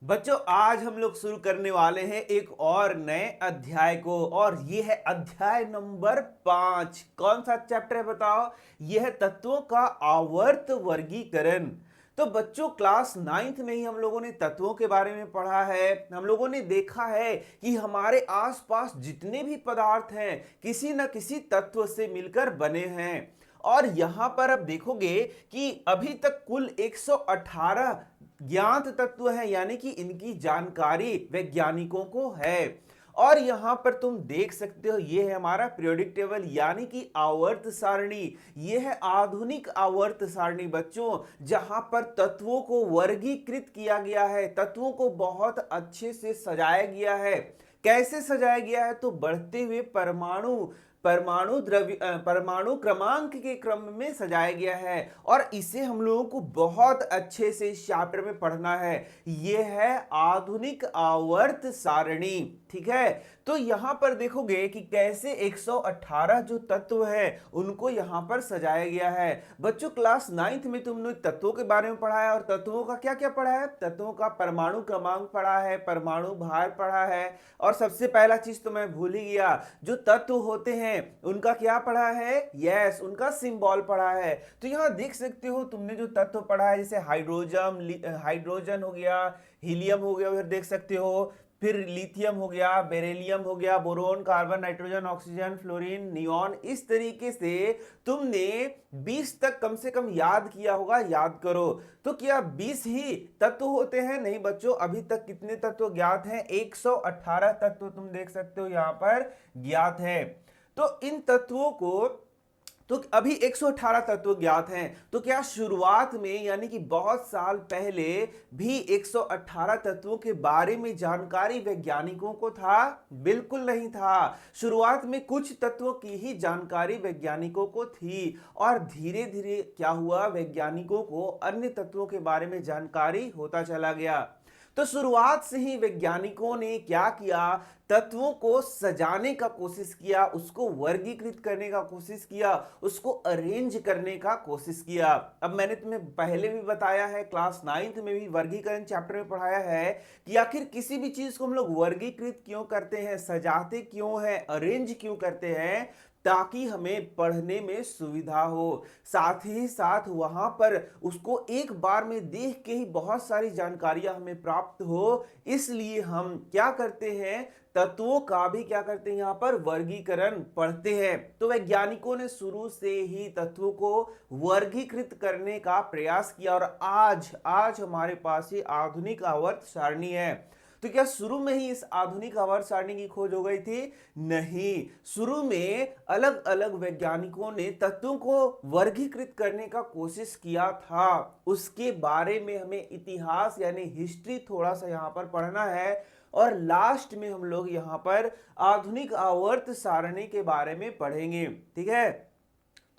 बच्चों आज हम लोग शुरू करने वाले हैं एक और नए अध्याय को और ये है अध्याय नंबर 5। कौन सा चैप्टर है बताओ? यह है तत्वों का आवर्त वर्गीकरण। तो बच्चों क्लास 9th में ही हम लोगों ने तत्वों के बारे में पढ़ा है। हम लोगों ने देखा है कि हमारे आसपास जितने भी पदार्थ हैं किसी न किसी तत्व से मिलकर बने हैं। और यहां पर अब देखोगे कि अभी तक कुल 118 ज्ञात तत्व हैं, यानी कि इनकी जानकारी वैज्ञानिकों को है। और यहां पर तुम देख सकते हो ये है हमारा पीरियोडिक टेबल यानी कि आवर्त सारणी। ये है आधुनिक आवर्त सारणी बच्चों, जहां पर तत्वों को वर्गीकृत किया गया है, तत्वों को बहुत अच्छे से सजाया गया है। कैसे सजाया गया है? तो बढ़ते हुए परमाणु परमाणु क्रमांक के क्रम में सजाया गया है और इसे हम लोगों को बहुत अच्छे से इस चैप्टर में पढ़ना है। यह है आधुनिक आवर्त सारणी। ठीक है, तो यहां पर देखोगे कि कैसे 118 जो तत्व है उनको यहां पर सजाया गया है। बच्चों क्लास 9th में तुमने तत्वों के बारे में पढ़ा है और तत्वों का क्या क्या पढ़ा है? तत्वों का परमाणु क्रमांक पढ़ा है, परमाणु भार पढ़ा है और सबसे पहला चीज तो मैं भूल ही गया, जो तत्व होते हैं उनका क्या पढ़ा है? यस, उनका सिंबल पढ़ा है। तो यहां देख सकते हो तुमने जो तत्व पढ़ा है जैसे हाइड्रोजन हो गया, हीलियम हो गया, उधर देख सकते हो, फिर लिथियम हो गया, बेरिलियम हो गया, boron, carbon, nitrogen, oxygen, fluorine, neon. इस तरीके से तुमने 20 तक कम से कम याद किया होगा। याद करो। तो क्या 20 ही तत्व होते हैं? नहीं बच्चों, अभी तक कितने तत्व ज्ञात हैं? 118 तत्व तुम देख सकते हो यहां पर ज्ञात है। तो इन तत्वों को तो अभी 118 तत्व ज्ञात हैं। तो क्या शुरुआत में यानी कि बहुत साल पहले भी 118 तत्वों के बारे में जानकारी वैज्ञानिकों को था? बिल्कुल नहीं था। शुरुआत में कुछ तत्वों की ही जानकारी वैज्ञानिकों को थी और धीरे धीरे क्या हुआ, वैज्ञानिकों को अन्य तत्वों के बारे में जानकारी होता चला गया। तो शुरुआत से ही वैज्ञानिकों ने क्या किया, तत्वों को सजाने का कोशिश किया, उसको वर्गीकृत करने का कोशिश किया, उसको अरेंज करने का कोशिश किया। अब मैंने तुम्हें पहले भी बताया है, क्लास 9th में भी वर्गीकरण चैप्टर में पढ़ाया है कि आखिर किसी भी चीज को हम लोग वर्गीकृत क्यों करते हैं, सजाते क्यों हैं, अरेंज क्यों करते हैं, ताकि हमें पढ़ने में सुविधा हो। साथ ही साथ वहां पर उसको एक बार में देख के ही बहुत सारी जानकारियां हमें प्राप्त हो, इसलिए हम क्या करते हैं, तत्वों का भी क्या करते हैं, यहां पर वर्गीकरण पढ़ते हैं। तो वैज्ञानिकों ने शुरू से ही तत्वों को वर्गीकृत करने का प्रयास किया और आज आज हमारे पास ये आधुनिक आवर्त सारणी है। तो क्या शुरू में ही इस आधुनिक आवर्त सारणी की खोज हो गई थी? नहीं, शुरू में अलग अलग वैज्ञानिकों ने तत्वों को वर्गीकृत करने का कोशिश किया था। उसके बारे में हमें इतिहास यानी हिस्ट्री थोड़ा सा यहां पर पढ़ना है और लास्ट में हम लोग यहां पर आधुनिक आवर्त सारणी के बारे में पढ़ेंगे। ठीक है,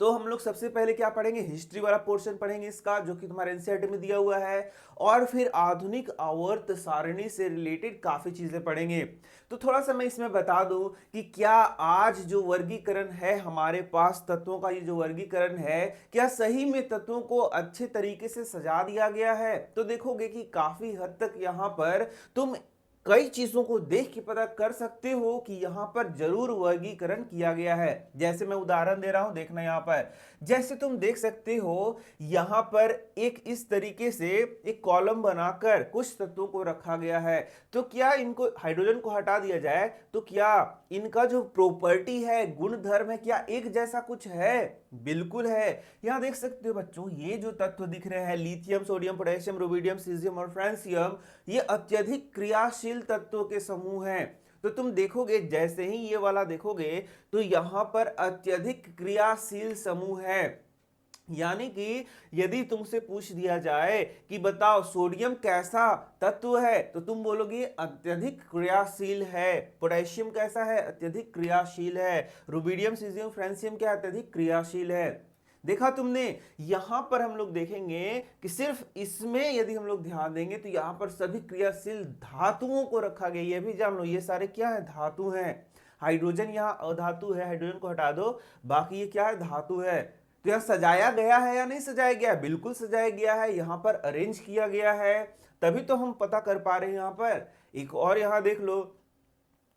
तो हम लोग सबसे पहले क्या पढ़ेंगे, हिस्ट्री वाला पोर्शन पढ़ेंगे इसका, जो कि तुम्हारे एनसीईआरटी में दिया हुआ है, और फिर आधुनिक आवर्त सारणी से रिलेटेड काफी चीजें पढ़ेंगे। तो थोड़ा सा मैं इसमें बता दूं कि क्या आज जो वर्गीकरण है हमारे पास, तत्वों का ये जो वर्गीकरण है, क्या सही में तत्वों को अच्छे तरीके से सजा दिया गया है? तो देखोगे कि काफी हद तक यहाँ पर तुम कई चीजों को देख के पता कर सकते हो कि यहां पर जरूर वर्गीकरण किया गया है। जैसे मैं उदाहरण दे रहा हूं, देखना यहां पर, जैसे तुम देख सकते हो यहां पर एक इस तरीके से एक कॉलम बनाकर कुछ तत्वों को रखा गया है। तो क्या इनको, हाइड्रोजन को हटा दिया जाए तो क्या इनका जो प्रॉपर्टी है, गुण धर्म है, क्या एक जैसा कुछ है? बिल्कुल है। यहां देख सकते हो बच्चों, ये जो तत्व दिख रहे हैं, lithium, sodium, potassium, rubidium, caesium और फ्रांसियम, ये अत्यधिक क्रियाशील तत्वों के समूह हैं। तो तुम देखोगे जैसे ही ये वाला देखोगे तो यहां पर अत्यधिक क्रियाशील समूह है। यानी कि यदि तुमसे पूछ दिया जाए कि बताओ सोडियम कैसा तत्व है, तो तुम बोलोगे अत्यधिक क्रियाशील है। पोटेशियम कैसा है? अत्यधिक क्रियाशील है। रुबिडियम, सीजियम, फ्रांसियम क्या अत्यधिक क्रियाशील है? देखा तुमने? यहां पर हम लोग देखेंगे कि सिर्फ इसमें यदि हम लोग ध्यान देंगे तो यहां पर सभी क्रियाशील धातुओं को रखा गया। ये भी जान लो, ये सारे क्या है? धातु हैं। हाइड्रोजन यहाँ अधातु है, हाइड्रोजन को हटा दो, बाकी ये क्या है? धातु है। तो यहाँ सजाया गया है या नहीं सजाया गया है? बिल्कुल सजाया गया है, यहाँ पर अरेंज किया गया है, तभी तो हम पता कर पा रहे हैं। यहाँ पर एक और यहाँ देख लो,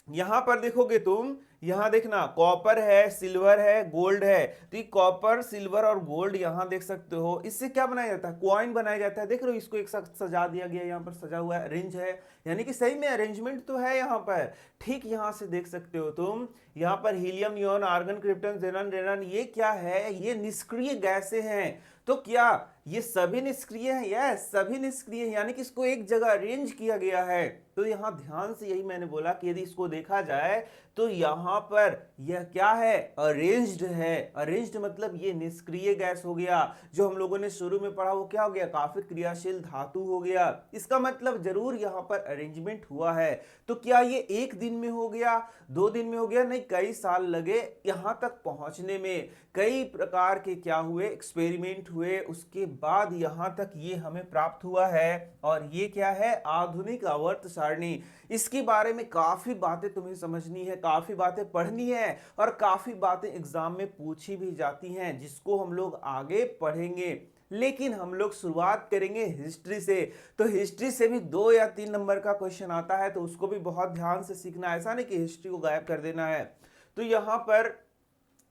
यहां पर देखोगे तुम, यहां देखना कॉपर है, सिल्वर है, गोल्ड है। तो ये कॉपर, सिल्वर और गोल्ड यहां देख सकते हो, इससे क्या बनाया जाता है? कॉइन बनाया जाता है। देख रहे हो, इसको एक साथ सजा दिया गया, यहाँ पर सजा हुआ है, अरेंज है, यानी कि सही में अरेंजमेंट तो है यहाँ पर। ठीक यहां से देख सकते हो तुम, यहाँ पर हीलियम, नियोन, आर्गन, क्रिप्टन, जेनन, रेनन, ये क्या है? ये निष्क्रिय गैसें हैं। तो क्या ये सभी निष्क्रिय हैं? यस, सभी निष्क्रिय हैं, यानी कि इसको एक जगह अरेंज किया गया है। तो यहां ध्यान से, यही मैंने बोला कि यदि इसको देखा जाए तो यहां पर यह क्या है? अरेंज्ड है। अरेंज्ड मतलब ये निष्क्रिय गैस हो गया। जो हम लोगों ने शुरू में पढ़ा वो क्या हो गया? काफी क्रियाशील धातु हो गया। इसका मतलब जरूर यहां पर अरेंजमेंट हुआ है। तो क्या ये एक दिन में हो गया, 2 दिन में हो गया? नहीं, कई साल लगे यहां तक पहुंचने में। कई प्रकार के क्या हुए? एक्सपेरिमेंट हुए, उसके बाद यहां तक ये हमें प्राप्त हुआ है। और ये क्या है? आधुनिक आवर्त सारणी। इसके बारे में काफी बातें तुम्हें समझनी है, काफी बातें पढ़नी है, और काफी बातें एग्जाम में पूछी भी जाती हैं, जिसको हम लोग आगे पढ़ेंगे। लेकिन हम लोग शुरुआत करेंगे हिस्ट्री से। तो हिस्ट्री से भी 2 या 3 नंबर का क्वेश्चन आता है, तो उसको भी बहुत ध्यान से सीखना। ऐसा नहीं कि हिस्ट्री को गायब कर देना है। तो यहां पर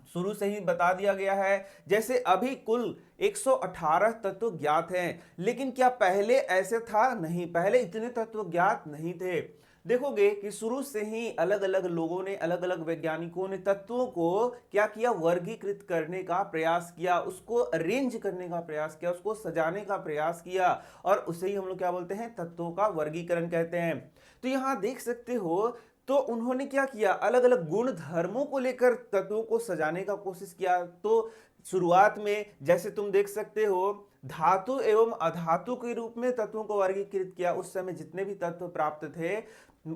शुरू से ही बता दिया गया है, जैसे अभी कुल 118 तत्व ज्ञात हैं। लेकिन क्या पहले ऐसे था? नहीं, पहले इतने तत्व ज्ञात नहीं थे। देखोगे कि शुरू से ही अलग अलग लोगों ने, अलग अलग वैज्ञानिकों ने तत्वों को क्या किया? वर्गीकृत करने का प्रयास किया, उसको अरेंज करने का प्रयास किया, उसको सजाने का प्रयास किया, और उसे ही हम लोग क्या बोलते हैं? तत्वों का वर्गीकरण कहते हैं। तो यहां देख सकते हो, तो उन्होंने क्या किया? अलग अलग गुण धर्मों को लेकर तत्वों को सजाने का कोशिश किया। तो शुरुआत में जैसे तुम देख सकते हो, धातु एवं अधातु के रूप में तत्वों को वर्गीकृत किया। उस समय जितने भी तत्व प्राप्त थे,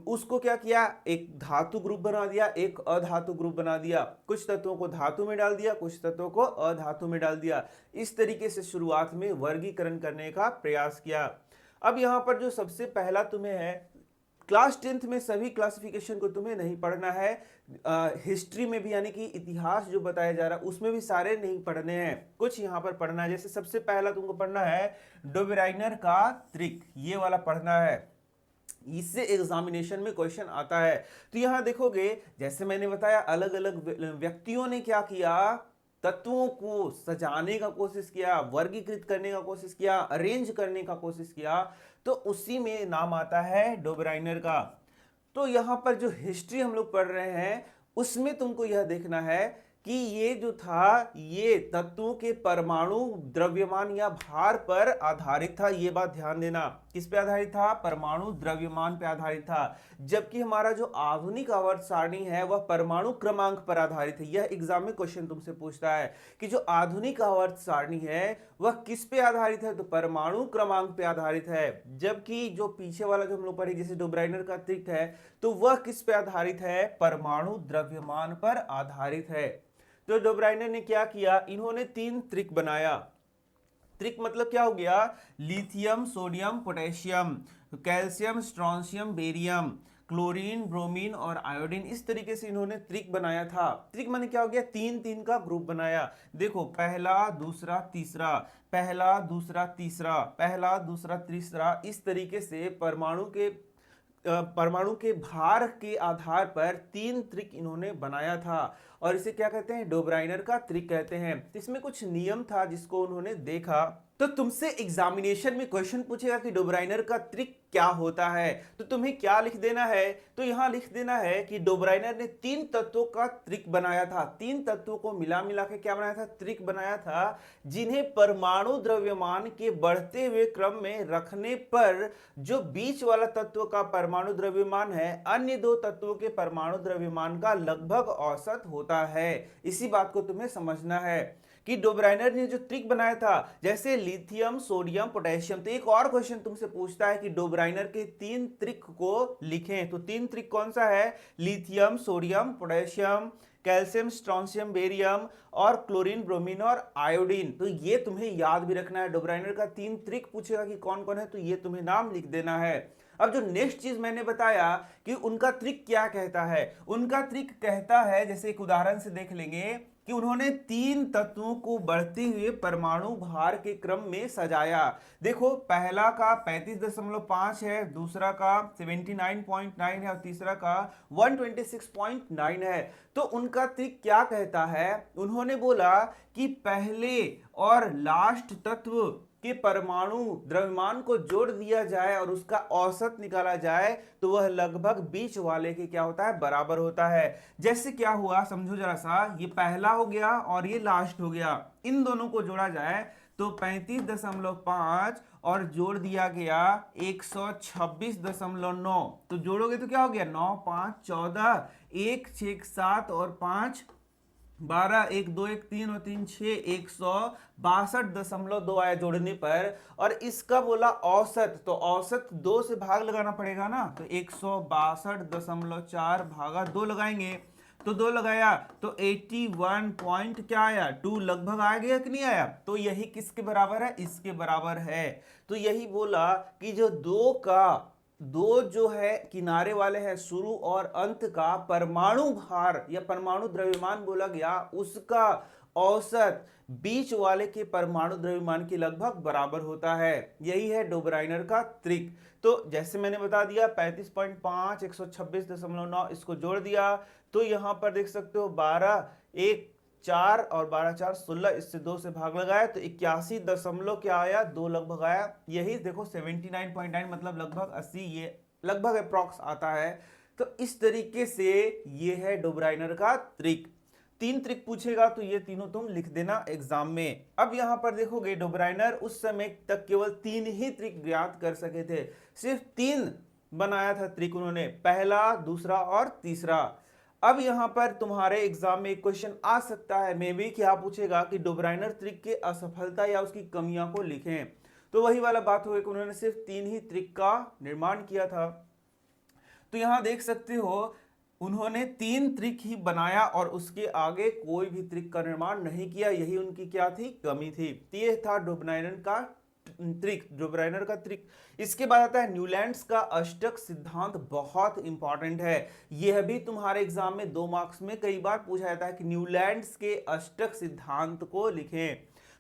उसको क्या किया? एक धातु ग्रुप बना दिया, एक अधातु ग्रुप बना दिया। कुछ तत्वों को धातु में डाल दिया, कुछ तत्वों को अधातु में डाल दिया। इस तरीके से शुरुआत में वर्गीकरण करने का प्रयास किया। अब यहां पर जो सबसे पहला तुम्हें है, क्लास 10th में सभी क्लासिफिकेशन को तुम्हें नहीं पढ़ना है। हिस्ट्री में भी, यानी कि इतिहास जो बताया जा रहा है उसमें भी सारे नहीं पढ़ने हैं, कुछ यहाँ पर पढ़ना है। जैसे सबसे पहला तुमको पढ़ना है डोबेराइनर का त्रिक, ये वाला पढ़ना है। इससे एग्जामिनेशन में क्वेश्चन आता है। तो यहां देखोगे, जैसे मैंने बताया, अलग अलग व्यक्तियों ने क्या किया? तत्वों को सजाने का कोशिश किया, वर्गीकृत करने का कोशिश किया, अरेंज करने का कोशिश किया। तो उसी में नाम आता है डोबेराइनर का। तो यहां पर जो हिस्ट्री हम लोग पढ़ रहे हैं, उसमें तुमको यह देखना है कि ये जो था, ये तत्वों के परमाणु द्रव्यमान या भार पर आधारित था। ये बात ध्यान देना, किस पे आधारित था? परमाणु द्रव्यमान पे आधारित था। जबकि हमारा जो आधुनिक आवर्त सारणी है वह परमाणु क्रमांक पर आधारित है। यह एग्जाम में क्वेश्चन तुमसे पूछता है कि जो आधुनिक आवर्त सारणी है वह किस पे आधारित है? तो परमाणु क्रमांक पे आधारित है। जबकि जो पीछे वाला जो हम लोग पढ़े, जैसे डोबेराइनर का त्रिक है, तो वह किस पे आधारित है? परमाणु द्रव्यमान पर आधारित है। तो डोबेराइनर ने क्या किया? इन्होंने 3 त्रिक बनाया। त्रिक मतलब क्या हो गया? Lithium, sodium, potassium, calcium, strontium, barium, chlorine, bromine और आयोडीन। इस तरीके से इन्होंने त्रिक बनाया था। त्रिक माने क्या हो गया? 3-3 का ग्रुप बनाया। देखो, पहला, दूसरा, तीसरा, पहला, दूसरा, तीसरा, पहला, दूसरा, तीसरा। इस तरीके से परमाणु के भार के आधार पर 3 त्रिक इन्होंने बनाया था, और इसे क्या कहते हैं? डोबेराइनर का त्रिक कहते हैं। इसमें कुछ नियम था जिसको उन्होंने देखा। तो तुमसे एग्जामिनेशन में क्वेश्चन पूछेगा कि डोबेराइनर का त्रिक क्या होता है, तो तुम्हें क्या लिख देना है? तो यहां लिख देना है कि डोबेराइनर ने 3 तत्वों का त्रिक बनाया था। 3 तत्वों को मिला मिला के क्या बनाया था? त्रिक बनाया था, जिन्हें परमाणु द्रव्यमान के बढ़ते हुए क्रम में रखने पर जो बीच वाला तत्व का परमाणु द्रव्यमान है, अन्य 2 तत्वों के परमाणु द्रव्यमान का लगभग औसत होता है। इसी बात को तुम्हें समझना है कि डोबेराइनर ने जो त्रिक बनाया था, जैसे लिथियम, सोडियम, पोटेशियम। तो एक और क्वेश्चन तुमसे पूछता है कि डोबेराइनर के 3 त्रिक को लिखें। तो 3 त्रिक कौन सा है? Lithium, sodium, potassium, calcium, strontium, barium और क्लोरीन, ब्रोमीन और आयोडीन। तो ये तुम्हें याद भी रखना है। डोबेराइनर का 3 त्रिक पूछेगा कि कौन कौन है, तो ये तुम्हें नाम लिख देना है। अब जो नेक्स्ट चीज मैंने बताया कि उनका त्रिक क्या कहता है, उनका त्रिक कहता है, जैसे एक उदाहरण से देख लेंगे कि उन्होंने तीन तत्वों को बढ़ते हुए परमाणु भार के क्रम में सजाया। देखो, पहला का 35.5 है, दूसरा का 79.9 है और तीसरा का 126.9 है। तो उनका त्रिक क्या कहता है? उन्होंने बोला कि पहले और लास्ट तत्व के परमाणु द्रव्यमान को जोड़ दिया जाए और उसका औसत निकाला जाए तो वह लगभग बीच वाले के क्या होता है? बराबर होता है। जैसे क्या हुआ समझो जरा सा, ये पहला हो गया और ये लास्ट हो गया, इन दोनों को जोड़ा जाए तो 35.5 और जोड़ दिया गया 126.9, तो जोड़ोगे तो क्या हो गया? 9 5 14, 1 6 7 और 5 12, 1 2 1 3 और 3 6, 162.2 आया जोड़ने पर। और इसका बोला औसत, तो औसत 2 से भाग लगाना पड़ेगा ना, तो 162.4 भागा 2 लगाएंगे, तो 2 लगाया तो 81 पॉइंट क्या आया? 2 लगभग आ गया कि नहीं आया? तो यही किसके बराबर है? इसके बराबर है। तो यही बोला कि जो दो जो है किनारे वाले हैं, शुरू और अंत का परमाणु भार या परमाणु द्रव्यमान बोला गया, उसका औसत बीच वाले के परमाणु द्रव्यमान के लगभग बराबर होता है। यही है डोब्राइनर का त्रिक। तो जैसे मैंने बता दिया 35.5 126.9 इसको जोड़ दिया तो यहां पर देख सकते हो 12 1 4 और 12 4 16, इससे 2 से भाग लगाया तो 81 दशमलव क्या आया? 2 लगभग आया। यही देखो 79.9 मतलब लगभग 80, ये लगभग अप्रॉक्स आता है। तो इस तरीके से ये है डोब्राइनर का त्रिक। 3 त्रिक पूछेगा तो ये तीनों तुम लिख देना एग्जाम में। अब यहां पर देखोगे डोब्राइनर उस समय तक केवल 3 ही त्रिक ज्ञात कर सके थे, सिर्फ 3 बनाया था त्रिक उन्होंने, पहला, दूसरा और तीसरा। अब यहां पर तुम्हारे एग्जाम में एक क्वेश्चन आ सकता है, मे बी क्या पूछेगा कि डोब्राइनर त्रिक के असफलता या उसकी कमियां को लिखें। तो वही वाला बात हो गई कि उन्होंने सिर्फ 3 ही त्रिक का निर्माण किया था। तो यहां देख सकते हो उन्होंने 3 त्रिक ही बनाया और उसके आगे कोई भी त्रिक का निर्माण नहीं किया, यही उनकी क्या थी? कमी थी। तो ये था डोब्राइनर का त्रिक, डोब्राइनर का त्रिक। इसके बाद आता है न्यूलैंड्स का अष्टक सिद्धांत, बहुत इंपॉर्टेंट है। यह भी तुम्हारे एग्जाम में 2 मार्क्स में कई बार पूछा जाता है कि न्यूलैंड्स के अष्टक सिद्धांत को लिखें।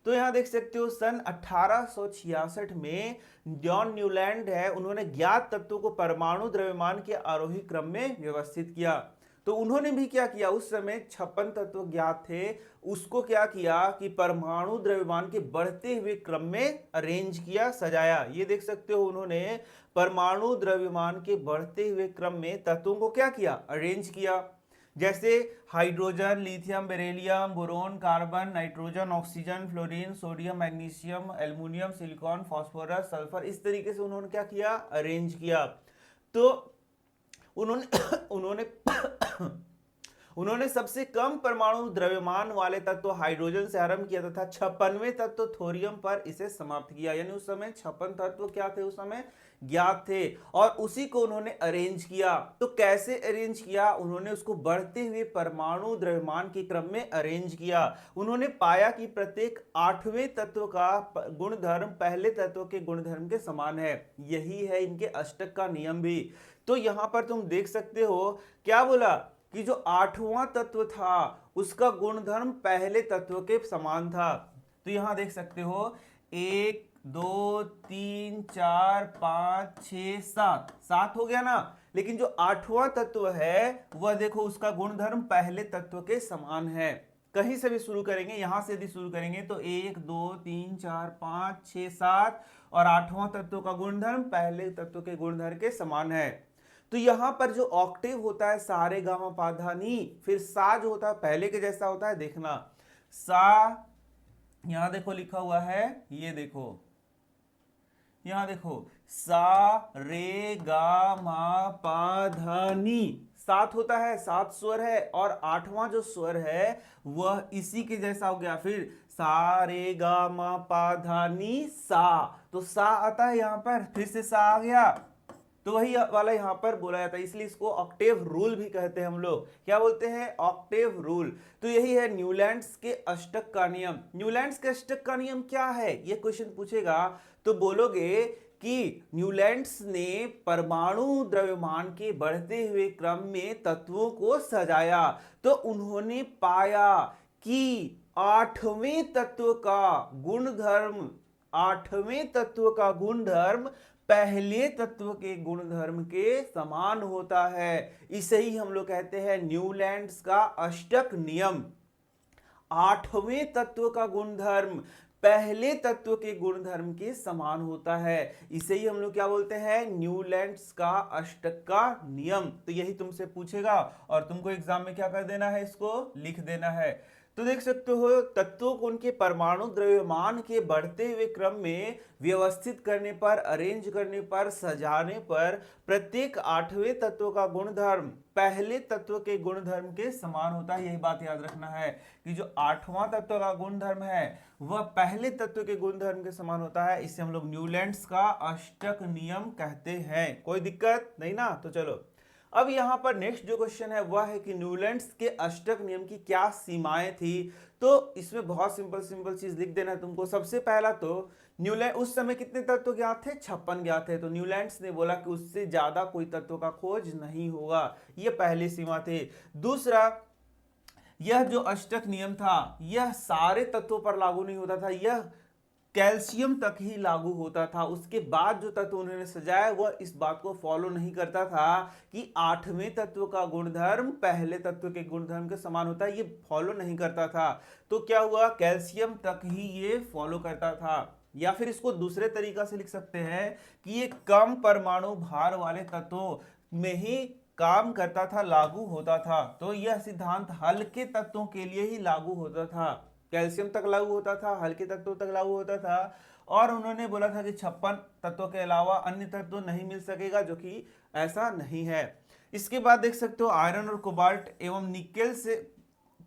तो यहां देख सकते हो सन 1866 में जॉन न्यूलैंड है, उन्होंने ज्ञात तत्वों को परमाणु द्रव्यमान के आरोही क्रम में व्यवस्थित किया। तो उन्होंने भी क्या किया, उस समय 56 तत्व ज्ञात थे, उसको क्या किया कि परमाणु द्रव्यमान के बढ़ते हुए क्रम में अरेंज किया, सजाया। ये देख सकते हो उन्होंने परमाणु द्रव्यमान के बढ़ते हुए क्रम में तत्वों को क्या किया? अरेंज किया। जैसे hydrogen, lithium, beryllium, boron, carbon, nitrogen, oxygen, fluorine, sodium, magnesium, aluminium, silicon, phosphorus, sulphur, इस तरीके से उन्होंने क्या किया? अरेंज किया। तो उन्होंने उन्होंने उन्होंने सबसे कम परमाणु द्रव्यमान वाले तत्व हाइड्रोजन से आरंभ किया तथा 56वें तत्व थोरियम पर इसे समाप्त किया। यानी उस समय 56 तत्व क्या थे? उस समय ज्ञात थे और उसी को उन्होंने अरेंज किया। तो कैसे अरेंज किया? उन्होंने उसको बढ़ते हुए परमाणु द्रव्यमान के क्रम में अरेंज किया। उन्होंने पाया कि प्रत्येक 8वें तत्व का गुणधर्म पहले तत्व के गुणधर्म के समान है। यही है इनके अष्टक का नियम भी। तो यहां पर तुम देख सकते हो क्या बोला कि जो 8वां तत्व था उसका गुणधर्म पहले तत्व के समान था। तो यहां देख सकते हो 1 2 3 4 5 6 7, 7 हो गया ना। लेकिन जो 8वां तत्व है वह देखो उसका गुणधर्म पहले तत्व के समान है। कहीं से भी शुरू करेंगे, यहां से यदि शुरू करेंगे तो 1 2 3 4 5 6 7 और 8वां तत्व का गुणधर्म पहले तत्व के गुणधर्म के समान है। तो यहां पर जो ऑक्टेव होता है सा रे गा मा पा धा नी, फिर सा जो होता है पहले के जैसा होता है, देखना सा, यहां देखो लिखा हुआ है, ये देखो यहां देखो सा रे गा मा पा धा नी, 7 होता है, 7 स्वर है और 8वां जो स्वर है वह इसी के जैसा हो गया। फिर सा रे गा मा पा धा नी सा, तो सा आता है यहां पर, फिर से सा आ गया, तो वही वाला यहां पर बोला जाता है, इसलिए इसको ऑक्टेव रूल भी कहते हैं हम लोग। क्या बोलते हैं? Octave rule. तो यही है न्यूलैंड्स के अष्टक का नियम। न्यूलैंड्स के अष्टक का नियम क्या है? ये क्वेश्चन पूछेगा तो बोलोगे कि न्यूलैंड्स ने परमाणु द्रव्यमान के बढ़ते हुए क्रम में तत्वों को सजाया। तो उन्होंने पाया कि आठवें तत्व का गुणधर्म, आठवें तत्व का गुणधर्म पहले तत्व के गुणधर्म के समान होता है। इसे ही हम लोग कहते हैं न्यूलैंड्स का अष्टक नियम। आठवें तत्व का गुणधर्म पहले तत्व के गुणधर्म के समान होता है। इसे ही हम लोग क्या बोलते हैं, न्यूलैंड्स का अष्टक का नियम। तो यही तुमसे पूछेगा और तुमको एग्जाम में क्या कर देना है, इसको लिख देना है। तो देख सकते हो तत्वों को उनके परमाणु द्रव्यमान के बढ़ते हुए क्रम में व्यवस्थित करने पर, अरेंज करने पर, सजाने पर प्रत्येक आठवें तत्व का गुणधर्म पहले तत्व के गुणधर्म के समान होता है। यही बात याद रखना है कि जो आठवां तत्व का गुणधर्म है वह पहले तत्व के गुणधर्म के समान होता है। इसे हम लोग न्यूलैंड्स का अष्टक नियम कहते हैं। कोई दिक्कत नहीं ना। तो चलो अब यहां पर नेक्स्ट जो क्वेश्चन है वह है कि न्यूलैंड्स के अष्टक नियम की क्या सीमाएं थी। तो इसमें बहुत सिंपल चीज लिख देना है तुमको। सबसे पहला तो न्यूलैंड उस समय कितने तत्व ज्ञात थे, 56 ज्ञात थे। तो न्यूलैंड्स ने बोला कि उससे ज्यादा कोई तत्व का खोज नहीं होगा, ये पहली सीमा थी। दूसरा, यह जो अष्टक नियम था यह सारे तत्वों पर लागू नहीं होता था, यह कैल्शियम तक ही लागू होता था। उसके बाद जो तत्व उन्होंने सजाया वह इस बात को फॉलो नहीं करता था कि आठवें तत्व का गुणधर्म पहले तत्व के गुणधर्म के समान होता है, ये फॉलो नहीं करता था। तो क्या हुआ, कैल्शियम तक ही ये फॉलो करता था। या फिर इसको दूसरे तरीका से लिख सकते हैं कि ये कम परमाणु भार वाले तत्वों में ही काम करता था, लागू होता था। तो यह सिद्धांत हल्के तत्वों के लिए ही लागू होता था। कैल्शियम तक लागू होता था, हल्के तत्वों तक लागू होता था। और उन्होंने बोला था कि 56 तत्वों के अलावा अन्य तत्व नहीं मिल सकेगा, जो कि ऐसा नहीं है। इसके बाद देख सकते हो आयरन और कोबाल्ट एवं निकेल से,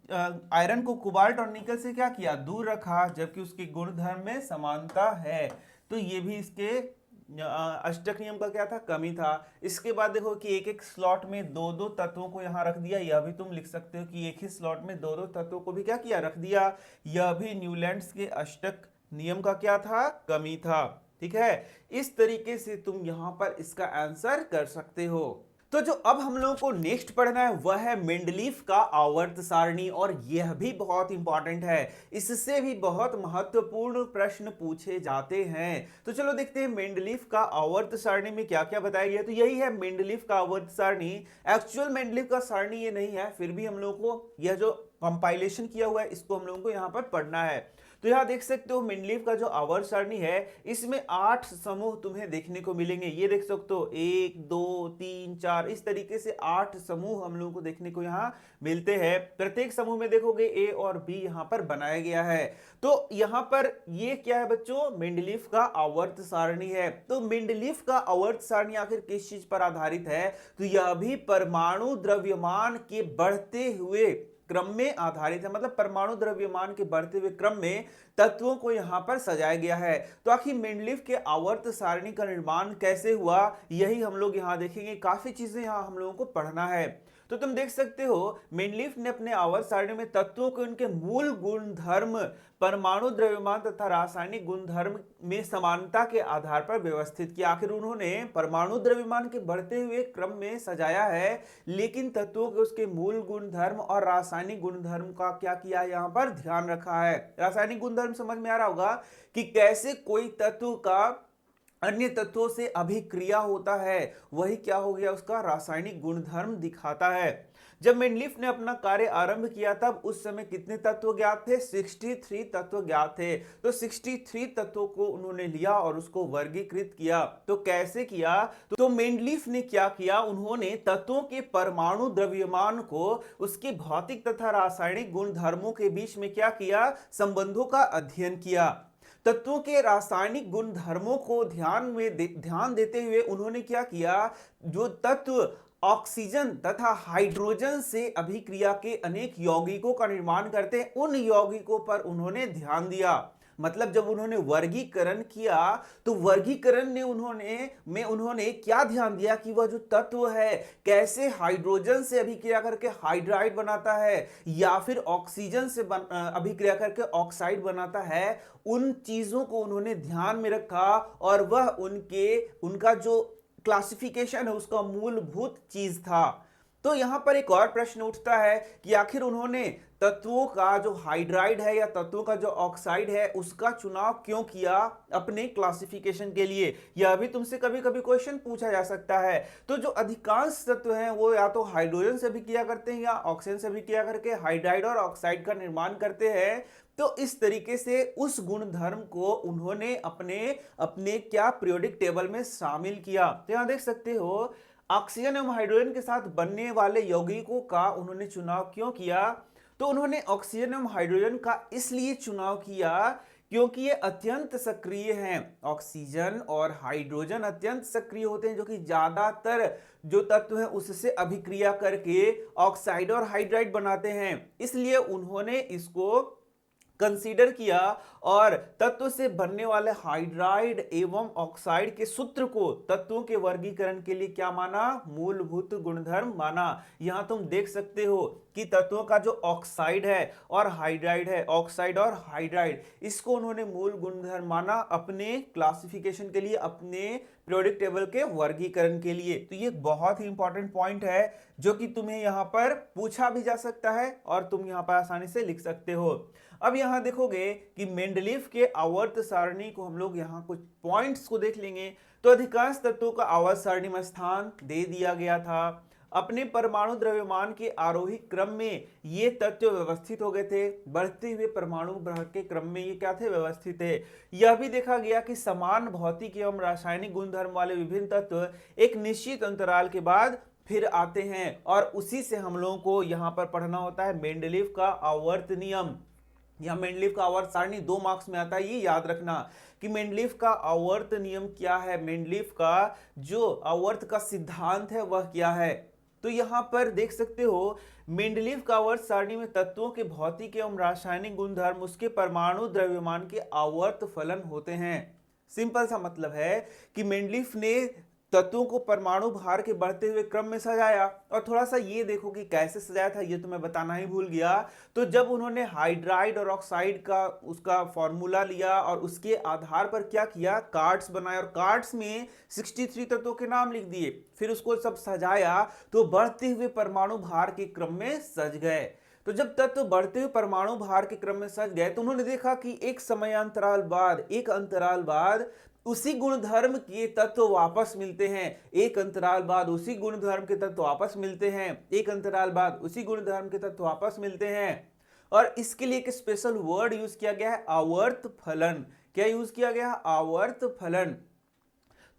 आयरन को कोबाल्ट और निकेल से क्या किया, दूर रखा, जबकि उसके गुणधर्म में समानता है। तो ये भी इसके अष्टक नियम का क्या था, कमी था। इसके बाद देखो कि एक एक स्लॉट में दो दो तत्वों को यहां रख दिया। यह भी तुम लिख सकते हो कि एक ही स्लॉट में दो दो तत्वों को भी क्या किया, रख दिया। यह भी न्यूलैंड्स के अष्टक नियम का क्या था, कमी था। ठीक है, इस तरीके से तुम यहां पर इसका आंसर कर सकते हो। तो जो अब हम लोगों को नेक्स्ट पढ़ना है वह है मेंडलीफ का आवर्त सारणी, और यह भी बहुत इंपॉर्टेंट है। इससे भी बहुत महत्वपूर्ण प्रश्न पूछे जाते हैं। तो चलो देखते हैं मेंडलीफ का आवर्त सारणी में क्या क्या बताया गया। तो यही है मेंडलीफ का आवर्त सारणी। एक्चुअल मेंडलीफ का सारणी ये नहीं है, फिर भी हम लोगों को यह जो कंपाइलेशन किया हुआ है इसको हम लोगों को यहाँ पर पढ़ना है। तो यहां देख सकते हो मेंडलीफ का जो आवर्त सारणी है इसमें 8 समूह तुम्हें देखने को मिलेंगे। ये देख सकते हो 1 2 3 4, इस तरीके से 8 समूह हम लोगों को देखने को यहाँ मिलते हैं। प्रत्येक समूह में देखोगे ए और बी यहाँ पर बनाया गया है। तो यहाँ पर ये क्या है बच्चों, मेंडलीफ का आवर्त सारणी है। तो मेंडलीफ का आवर्त सारणी आखिर किस चीज पर आधारित है, तो यह भी परमाणु द्रव्यमान के बढ़ते हुए क्रम में आधारित है। मतलब परमाणु द्रव्यमान के बढ़ते हुए क्रम में तत्वों को यहां पर सजाया गया है। तो आखिर मेंडलीफ के आवर्त सारणी का निर्माण कैसे हुआ, यही हम लोग यहां देखेंगे। काफी चीजें यहां हम लोगों को पढ़ना है। तो तुम देख सकते हो मेंडलीफ ने अपने आवर्त सारणी में तत्वों के उनके मूल गुणधर्म, परमाणु द्रव्यमान तथा रासायनिक गुणधर्म में समानता के आधार पर व्यवस्थित किया। आखिर उन्होंने परमाणु द्रव्यमान के बढ़ते हुए क्रम में सजाया है, लेकिन तत्वों के उसके मूल गुणधर्म और रासायनिक गुणधर्म का क्या किया, यहाँ पर ध्यान रखा है। रासायनिक गुणधर्म समझ में आ रहा होगा कि कैसे कोई तत्व का अन्य तत्वों से अभिक्रिया होता है, वही क्या हो गया, उसका रासायनिक गुणधर्म दिखाता है। जब मेंडलीफ ने अपना कार्य आरंभ किया तब उस समय कितने तत्व ज्ञात थे, 63 तत्व ज्ञात थे। तो 63 तत्वों को उन्होंने लिया और उसको वर्गीकृत किया। तो कैसे किया, तो मेंडलीफ ने क्या किया, उन्होंने तत्वों के परमाणु द्रव्यमान को उसके भौतिक तथा रासायनिक गुणधर्मों के बीच में क्या किया, संबंधों का अध्ययन किया। तत्वों के रासायनिक गुणधर्मों को ध्यान देते हुए उन्होंने क्या किया, जो तत्व ऑक्सीजन तथा हाइड्रोजन से अभिक्रिया के अनेक यौगिकों का निर्माण करते हैं, उन यौगिकों पर उन्होंने ध्यान दिया। मतलब जब उन्होंने वर्गीकरण किया तो वर्गीकरण ने उन्होंने क्या ध्यान दिया कि वह जो तत्व है कैसे हाइड्रोजन से अभिक्रिया करके हाइड्राइड बनाता है या फिर ऑक्सीजन से अभिक्रिया करके ऑक्साइड बनाता है। उन चीजों को उन्होंने ध्यान में रखा और वह उनका जो क्लासिफिकेशन है उसका मूलभूत चीज था। तो यहां पर एक और प्रश्न उठता है कि आखिर उन्होंने तत्वों का जो हाइड्राइड है या तत्वों का जो ऑक्साइड है उसका चुनाव क्यों किया अपने क्लासिफिकेशन के लिए। यह भी तुमसे कभी कभी क्वेश्चन पूछा जा सकता है। तो जो अधिकांश तत्व हैं वो या तो हाइड्रोजन से भी किया करते हैं या ऑक्सीजन से भी किया करके हाइड्राइड और ऑक्साइड का निर्माण करते हैं। तो इस तरीके से उस गुण धर्म को उन्होंने अपने अपने क्या पीरियोडिक टेबल में शामिल किया। तो यहां देख सकते हो ऑक्सीजन एवं हाइड्रोजन के साथ बनने वाले यौगिकों का उन्होंने चुनाव क्यों किया। तो उन्होंने ऑक्सीजन एवं हाइड्रोजन का इसलिए चुनाव किया क्योंकि ये अत्यंत सक्रिय हैं। ऑक्सीजन और हाइड्रोजन अत्यंत सक्रिय होते हैं जो कि ज्यादातर जो तत्व हैं उससे अभिक्रिया करके ऑक्साइड और हाइड्राइड बनाते हैं। इसलिए उन्होंने इसको कंसीडर किया और तत्व से बनने वाले हाइड्राइड एवं ऑक्साइड के सूत्र को तत्वों के वर्गीकरण के लिए क्या माना, मूलभूत गुणधर्म माना। यहां तुम देख सकते हो कि तत्वों का जो ऑक्साइड है और हाइड्राइड है, ऑक्साइड और हाइड्राइड, इसको उन्होंने मूल गुणधर्म माना अपने क्लासिफिकेशन के लिए, अपने पीरियोडिक टेबल के वर्गीकरण के लिए। तो ये बहुत ही इंपॉर्टेंट पॉइंट है जो कि तुम्हें यहां पर पूछा भी जा सकता है और तुम यहां पर आसानी से लिख सकते हो। अब यहां देखोगे कि मेंडलीफ के आवर्त सारणी को हम लोग यहां कुछ पॉइंट्स को देख लेंगे। तो अधिकांश तत्वों का आवर्त सारणी में स्थान दे दिया गया था। अपने परमाणु द्रव्यमान के आरोही क्रम में ये तत्व व्यवस्थित हो गए थे। बढ़ते हुए परमाणु बढ़त के क्रम में ये क्या थे, व्यवस्थित थे। यह भी देखा गया कि समान भौतिक एवं रासायनिक गुणधर्म वाले विभिन्न तत्व एक निश्चित अंतराल के बाद फिर आते हैं और उसी से हम लोगों को यहां पर पढ़ना होता है मेंडलीफ का आवर्त नियम। यह मेंडलीफ का आवर्त सारणी 2 मार्क्स में आता है, ये याद रखना कि मेंडलीफ का आवर्त नियम क्या है, मेंडलीफ का जो आवर्त का सिद्धांत है वह क्या है। तो यहां पर देख सकते हो मेंडलीफ का आवर्त सारणी में तत्वों के भौतिक एवं रासायनिक गुणधर्म उसके परमाणु द्रव्यमान के आवर्त फलन होते हैं। सिंपल सा मतलब है कि मेंडलीफ ने तत्वों को परमाणु भार के बढ़ते हुए क्रम में सजाया। और थोड़ा सा ये देखो कि कैसे सजाया था, ये तो मैं बताना ही भूल गया। तो जब उन्होंने हाइड्राइड और ऑक्साइड का उसका फॉर्मूला लिया और उसके आधार पर क्या किया, कार्ड्स बनाए और कार्ड्स में 63 तत्वों के नाम लिख दिए। फिर उसको सब सजाया तो बढ़ते हुए परमाणु भार के क्रम में सज गए। तो जब तत्व बढ़ते हुए परमाणु भार के क्रम में सज गए तो उन्होंने देखा कि एक समयांतराल बाद, एक अंतराल बाद उसी गुणधर्म के तत्व वापस मिलते हैं। एक अंतराल बाद उसी गुणधर्म के तत्व वापस मिलते हैं। एक अंतराल बाद उसी गुणधर्म के तत्व वापस मिलते हैं। और इसके लिए एक स्पेशल वर्ड यूज किया गया है, आवर्त फलन। क्या यूज किया गया है, आवर्त फलन।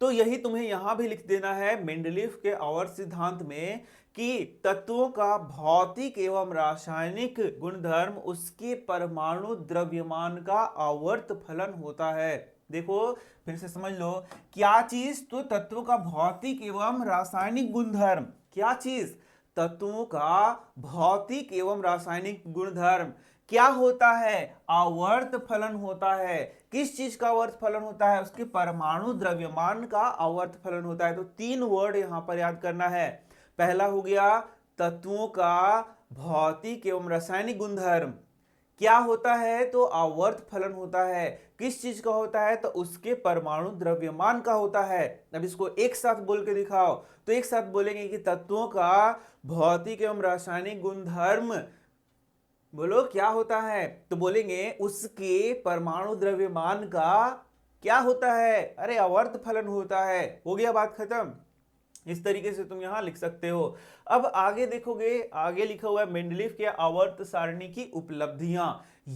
तो यही तुम्हें यहां भी लिख देना है मेंडलीफ के आवर्त सिद्धांत में कि तत्वों का भौतिक एवं रासायनिक गुणधर्म उसके परमाणु द्रव्यमान का आवर्त फलन होता है। देखो फिर से समझ लो, क्या चीज, तो तत्वों का भौतिक एवं रासायनिक गुणधर्म। क्या चीज, तत्वों का भौतिक एवं रासायनिक गुणधर्म क्या होता है, आवर्त फलन होता है। किस चीज का आवर्त फलन होता है, उसके परमाणु द्रव्यमान का आवर्त फलन होता है। तो 3 वर्ड यहां पर याद करना है। पहला हो गया तत्वों का भौतिक एवं रासायनिक गुणधर्म क्या होता है, तो आवर्त फलन होता है। किस चीज का होता है, तो उसके परमाणु द्रव्यमान का होता है। अब इसको एक साथ बोल के दिखाओ, तो एक साथ बोलेंगे कि तत्वों का भौतिक एवं रासायनिक गुणधर्म, बोलो क्या होता है, तो बोलेंगे उसके परमाणु द्रव्यमान का क्या होता है, अरे आवर्त फलन होता है। हो गया बात खत्म। इस तरीके से तुम यहां लिख सकते हो। अब आगे देखोगे, आगे लिखा हुआ है मेंडलीफ के आवर्त सारणी की उपलब्धियां।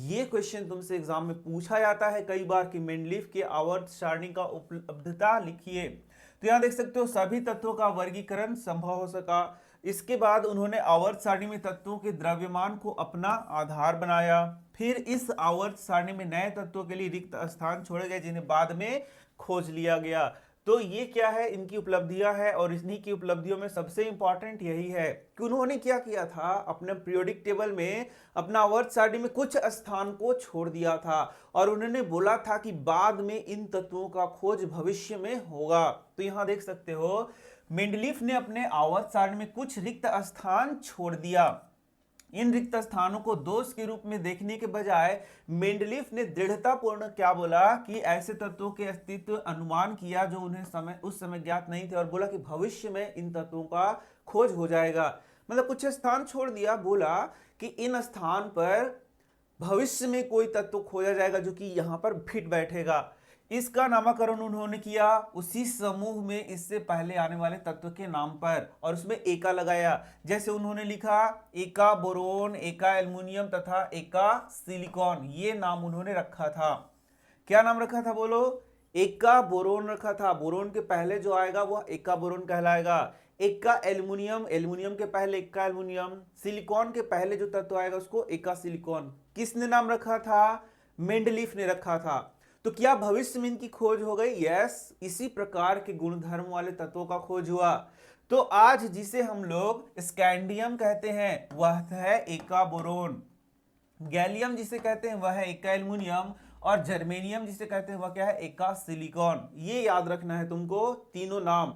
ये क्वेश्चन तुमसे एग्जाम में पूछा जाता है कई बार कि मेंडलीफ के आवर्त सारणी का उपलब्धता लिखिए। तो यहां देख सकते हो सभी तत्वों का वर्गीकरण संभव हो सका। इसके बाद उन्होंने आवर्त सारणी में तत्वों के द्रव्यमान को अपना आधार बनाया। फिर इस आवर्त सारणी में नए तत्वों के लिए रिक्त स्थान छोड़े गए जिन्हें बाद में खोज लिया गया। तो ये क्या है, इनकी उपलब्धियां है और इन्हीं की उपलब्धियों में सबसे इंपॉर्टेंट यही है कि उन्होंने क्या किया था, अपने पीरियोडिक टेबल में अपना आवर्त सारणी में कुछ स्थान को छोड़ दिया था और उन्होंने बोला था कि बाद में इन तत्वों का खोज भविष्य में होगा। तो यहां देख सकते हो मेंडलीफ ने अपने आवर्त सारणी में कुछ रिक्त स्थान छोड़ दिया। इन रिक्त स्थानों को दोष के रूप में देखने के बजाय मेंडलीफ ने दृढ़तापूर्ण क्या बोला कि ऐसे तत्वों के अस्तित्व अनुमान किया जो उन्हें उस समय ज्ञात नहीं थे और बोला कि भविष्य में इन तत्वों का खोज हो जाएगा। मतलब कुछ स्थान छोड़ दिया, बोला कि इन स्थान पर भविष्य में कोई तत्व खोजा जाएगा जो कि यहां पर फिट बैठेगा। इसका नामकरण उन्होंने किया उसी समूह में इससे पहले आने वाले तत्व के नाम पर, और उसमें एका लगाया। जैसे उन्होंने लिखा एका बोरोन, एका एल्युमिनियम तथा एका सिलिकॉन, ये नाम उन्होंने रखा था। क्या नाम रखा था बोलो? एका बोरोन रखा था। बोरोन के पहले जो आएगा वह एका बोरोन कहलाएगा। एका एल्युमिनियम, एल्युमिनियम के पहले एका एल्युमिनियम। सिलिकॉन के पहले जो तत्व आएगा उसको एका सिलिकॉन। किसने नाम रखा था? मेंडलीफ ने रखा था। तो क्या भविष्य में इनकी खोज हो गई? यस, इसी प्रकार के गुणधर्म वाले तत्वों का खोज हुआ। तो आज जिसे हम लोग स्कैंडियम कहते हैं वह है एका बोरोन, गैलियम जिसे कहते हैं वह है एका एल्युमिनियम, और जर्मेनियम जिसे कहते हैं वह क्या है? एका सिलिकॉन। ये याद रखना है तुमको तीनों नाम।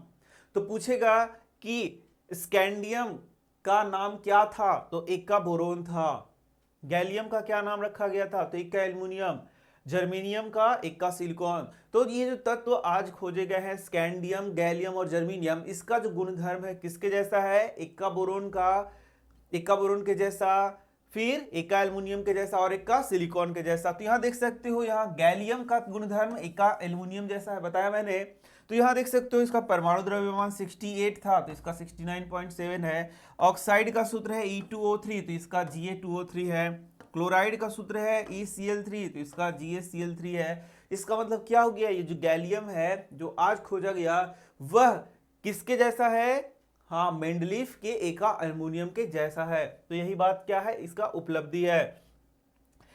तो पूछेगा कि स्कैंडियम का नाम क्या था? तो एका बोरोन था। गैलियम का क्या नाम रखा गया था? तो एका एल्युमिनियम। जर्मेनियम का एका सिलिकॉन। तो ये जो तत्व आज खोजे गए हैं स्कैंडियम, गैलियम और जर्मेनियम, इसका जो गुणधर्म है किसके जैसा है? एका बोरोन का, एका बोरोन के जैसा, फिर एका एल्युमिनियम के जैसा और एका सिलिकॉन के जैसा। तो यहां देख सकते हो, यहां गैलियम का गुणधर्म एका एल्युमिनियम जैसा है, बताया मैंने। तो यहां देख सकते हो इसका परमाणु द्रव्यमान 68 था, तो इसका 69.7 है। ऑक्साइड का सूत्र है E2O3, तो इसका Ga2O3 है। क्लोराइड का सूत्र है ECl3, तो इसका GaCl3 है। इसका मतलब क्या हो गया? ये जो गैलियम है जो आज खोजा गया वह किसके जैसा है? हाँ, मेंडलीफ के एका एल्युमिनियम के जैसा है। तो यही बात क्या है? इसका उपलब्धि है।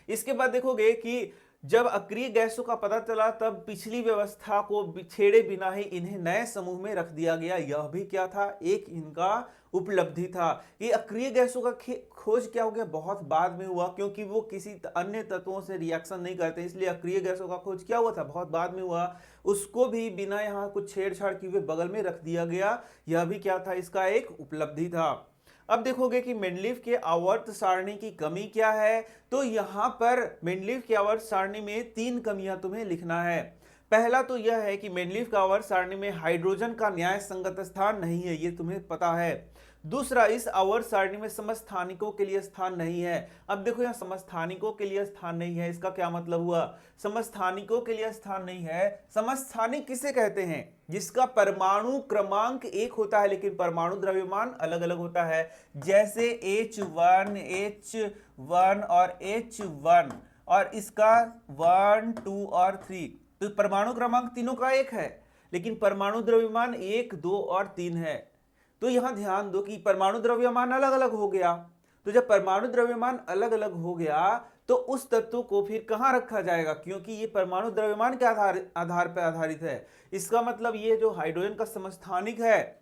इसके बाद देखोगे कि जब अक्रिय गैसों का पता चला तब पिछली व्यवस्था को छेड़े बिना ही इन्हें नए समूह में रख दिया गया। यह भी क्या था? एक इनका उपलब्धि था। ये अक्रिय गैसों का खोज क्या हो गया? बहुत बाद में हुआ, क्योंकि वो किसी अन्य तत्वों से रिएक्शन नहीं करते, इसलिए अक्रिय गैसों का खोज क्या हुआ था? बहुत बाद में हुआ। उसको भी बिना यहाँ कुछ छेड़छाड़ किए हुए बगल में रख दिया गया। यह भी क्या था? इसका एक उपलब्धि था। अब देखोगे कि मेंडलीफ के आवर्त सारणी की कमी क्या है। तो यहां पर मेंडलीफ के आवर्त सारणी में 3 कमियां तुम्हें लिखना है। पहला तो यह है कि मेंडलीफ का आवर्त सारणी में हाइड्रोजन का न्याय संगत स्थान नहीं है, ये तुम्हें पता है। दूसरा, इस आवर्त सारणी में समस्थानिकों के लिए स्थान नहीं है। अब देखो यहाँ समस्थानिकों के लिए स्थान नहीं है, इसका क्या मतलब हुआ? समस्थानिकों के लिए स्थान नहीं है। समस्थानिक किसे कहते हैं? जिसका परमाणु क्रमांक 1 होता है लेकिन परमाणु द्रव्यमान अलग अलग होता है। जैसे H1, H1 और H1, और इसका 1, 2 और 3। तो परमाणु क्रमांक तीनों का 1 है लेकिन परमाणु द्रव्यमान 1, 2 और 3 है। तो यहां ध्यान दो कि परमाणु द्रव्यमान अलग अलग हो गया। तो जब परमाणु द्रव्यमान अलग अलग हो गया तो उस तत्व को फिर कहां रखा जाएगा? क्योंकि ये परमाणु द्रव्यमान के आधार पर आधारित है। इसका मतलब ये जो हाइड्रोजन का समस्थानिक है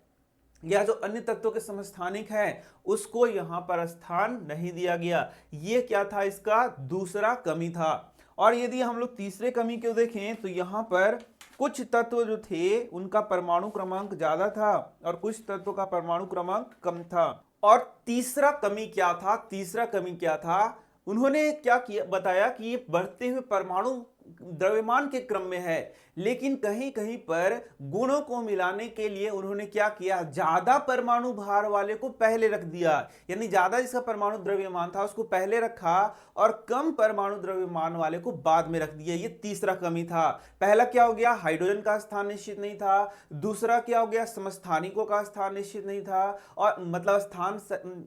या जो अन्य तत्वों के समस्थानिक हैं उसको यहां पर स्थान नहीं दिया गया। ये क्या था? इसका दूसरा कमी था। और यदि हम लोग तीसरे कमी को देखें तो यहां पर कुछ तत्व जो थे उनका परमाणु क्रमांक ज्यादा था और कुछ तत्वों का परमाणु क्रमांक कम था। और तीसरा कमी क्या था? तीसरा कमी क्या था? उन्होंने क्या किया, बताया कि ये बढ़ते हुए परमाणु द्रव्यमान के क्रम में है, लेकिन कहीं कहीं पर गुणों को मिलाने के लिए उन्होंने क्या किया? ज्यादा परमाणु भार वाले को पहले रख दिया, यानी ज्यादा जिसका परमाणु द्रव्यमान था उसको पहले रखा और कम परमाणु द्रव्यमान वाले को बाद में रख दिया। ये तीसरा कमी था। पहला क्या हो गया? हाइड्रोजन का स्थान निश्चित नहीं था। दूसरा क्या हो गया? समस्थानिकों का स्थान निश्चित नहीं था, और मतलब स्थान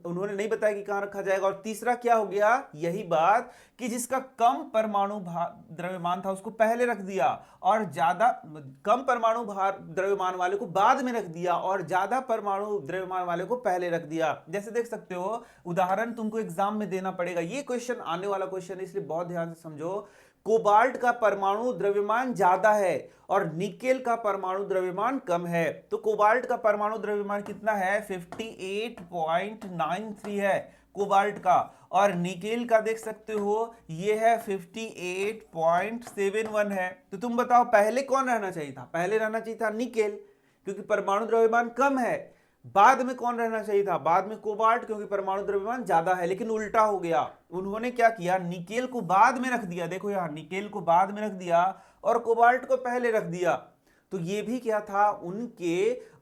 उन्होंने नहीं बताया कि कहां रखा जाएगा। और तीसरा क्या हो गया? यही बात कि जिसका कम परमाणु द्रव्यमान था उसको पहले रख दिया और ज्यादा कम परमाणु भार द्रव्यमान वाले को बाद में रख दिया और ज्यादा परमाणु द्रव्यमान वाले को पहले रख दिया। जैसे देख सकते हो, उदाहरण तुमको एग्जाम में देना पड़ेगा, ये क्वेश्चन आने वाला क्वेश्चन है इसलिए बहुत ध्यान से समझो। कोबाल्ट का परमाणु द्रव्यमान ज्यादा है और निकेल का परमाणु द्रव्यमान कम है। तो कोबाल्ट का परमाणु द्रव्यमान कितना है? 58.93 है कोबाल्ट का, और निकेल का देख सकते हो ये है 58.71 है। तो तुम बताओ पहले कौन रहना चाहिए था? पहले रहना चाहिए था निकेल, क्योंकि परमाणु द्रव्यमान कम है। बाद में कौन रहना चाहिए था? बाद में कोबाल्ट, क्योंकि परमाणु द्रव्यमान ज्यादा है। लेकिन उल्टा हो गया, उन्होंने क्या किया? निकेल को बाद में रख दिया। देखो यहाँ निकेल को बाद में रख दिया और कोबाल्ट को पहले रख दिया। तो ये भी क्या था,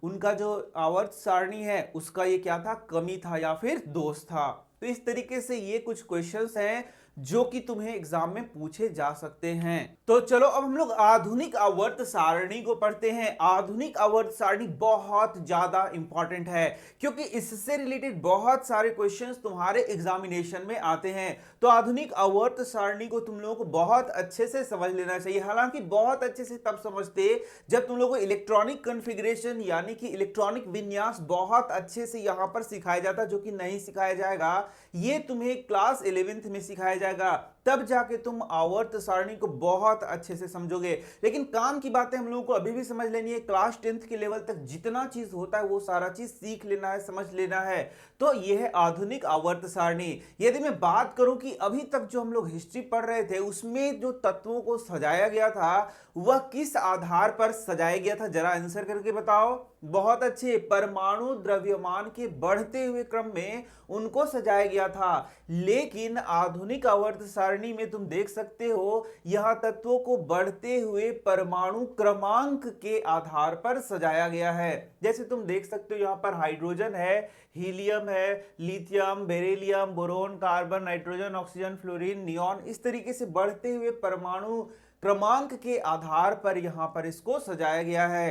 उनका जो आवर्त सारणी है उसका ये क्या था, कमी था या फिर दोष था। तो इस तरीके से ये कुछ क्वेश्चंस हैं जो कि तुम्हें एग्जाम में पूछे जा सकते हैं। तो चलो अब हम लोग आधुनिक आवर्त सारणी को पढ़ते हैं। आधुनिक आवर्त सारणी बहुत ज्यादा इंपॉर्टेंट है क्योंकि इससे रिलेटेड बहुत सारे क्वेश्चंस तुम्हारे एग्जामिनेशन में आते हैं। तो आधुनिक आवर्त सारणी को तुम लोगों को बहुत अच्छे से समझ लेना चाहिए। हालांकि बहुत अच्छे से तब समझते जब तुम लोगों को इलेक्ट्रॉनिक कॉन्फ़िगरेशन यानी कि इलेक्ट्रॉनिक विन्यास बहुत अच्छे से यहां पर सिखाया जाता, जो कि नहीं सिखाया जाएगा। ये तुम्हें क्लास 11th में सिखाया जाएगा, तब जाके तुम आवर्त सारणी को बहुत अच्छे से समझोगे। लेकिन काम की बातें हम लोगों को अभी भी समझ लेनी है। क्लास 10th के लेवल तक जितना चीज होता है वो सारा चीज सीख लेना है, समझ लेना है। तो यह है आधुनिक आवर्त सारणी। यदि मैं बात करूं कि अभी तक जो हम लोग हिस्ट्री पढ़ रहे थे उसमें जो तत्वों को सजाया गया था वह किस आधार पर सजाया गया था, जरा आंसर करके बताओ। बहुत अच्छे, परमाणु द्रव्यमान के बढ़ते हुए क्रम में उनको सजाया गया था। लेकिन आधुनिक आवर्त सारणी में तुम देख सकते हो यह तत्वों को बढ़ते हुए परमाणु क्रमांक के आधार पर सजाया गया है। जैसे तुम देख सकते हो यहां पर हाइड्रोजन है, हीलियम है, lithium, beryllium, boron, carbon, nitrogen, oxygen, fluorine, neon, इस तरीके से बढ़ते हुए परमाणु क्रमांक के आधार पर यहां पर इसको सजाया गया है।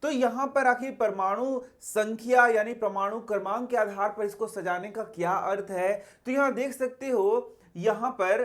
तो यहां पर आखिर परमाणु संख्या यानी परमाणु क्रमांक के आधार पर इसको सजाने का क्या अर्थ है, तो यहां देख सकते हो यहां पर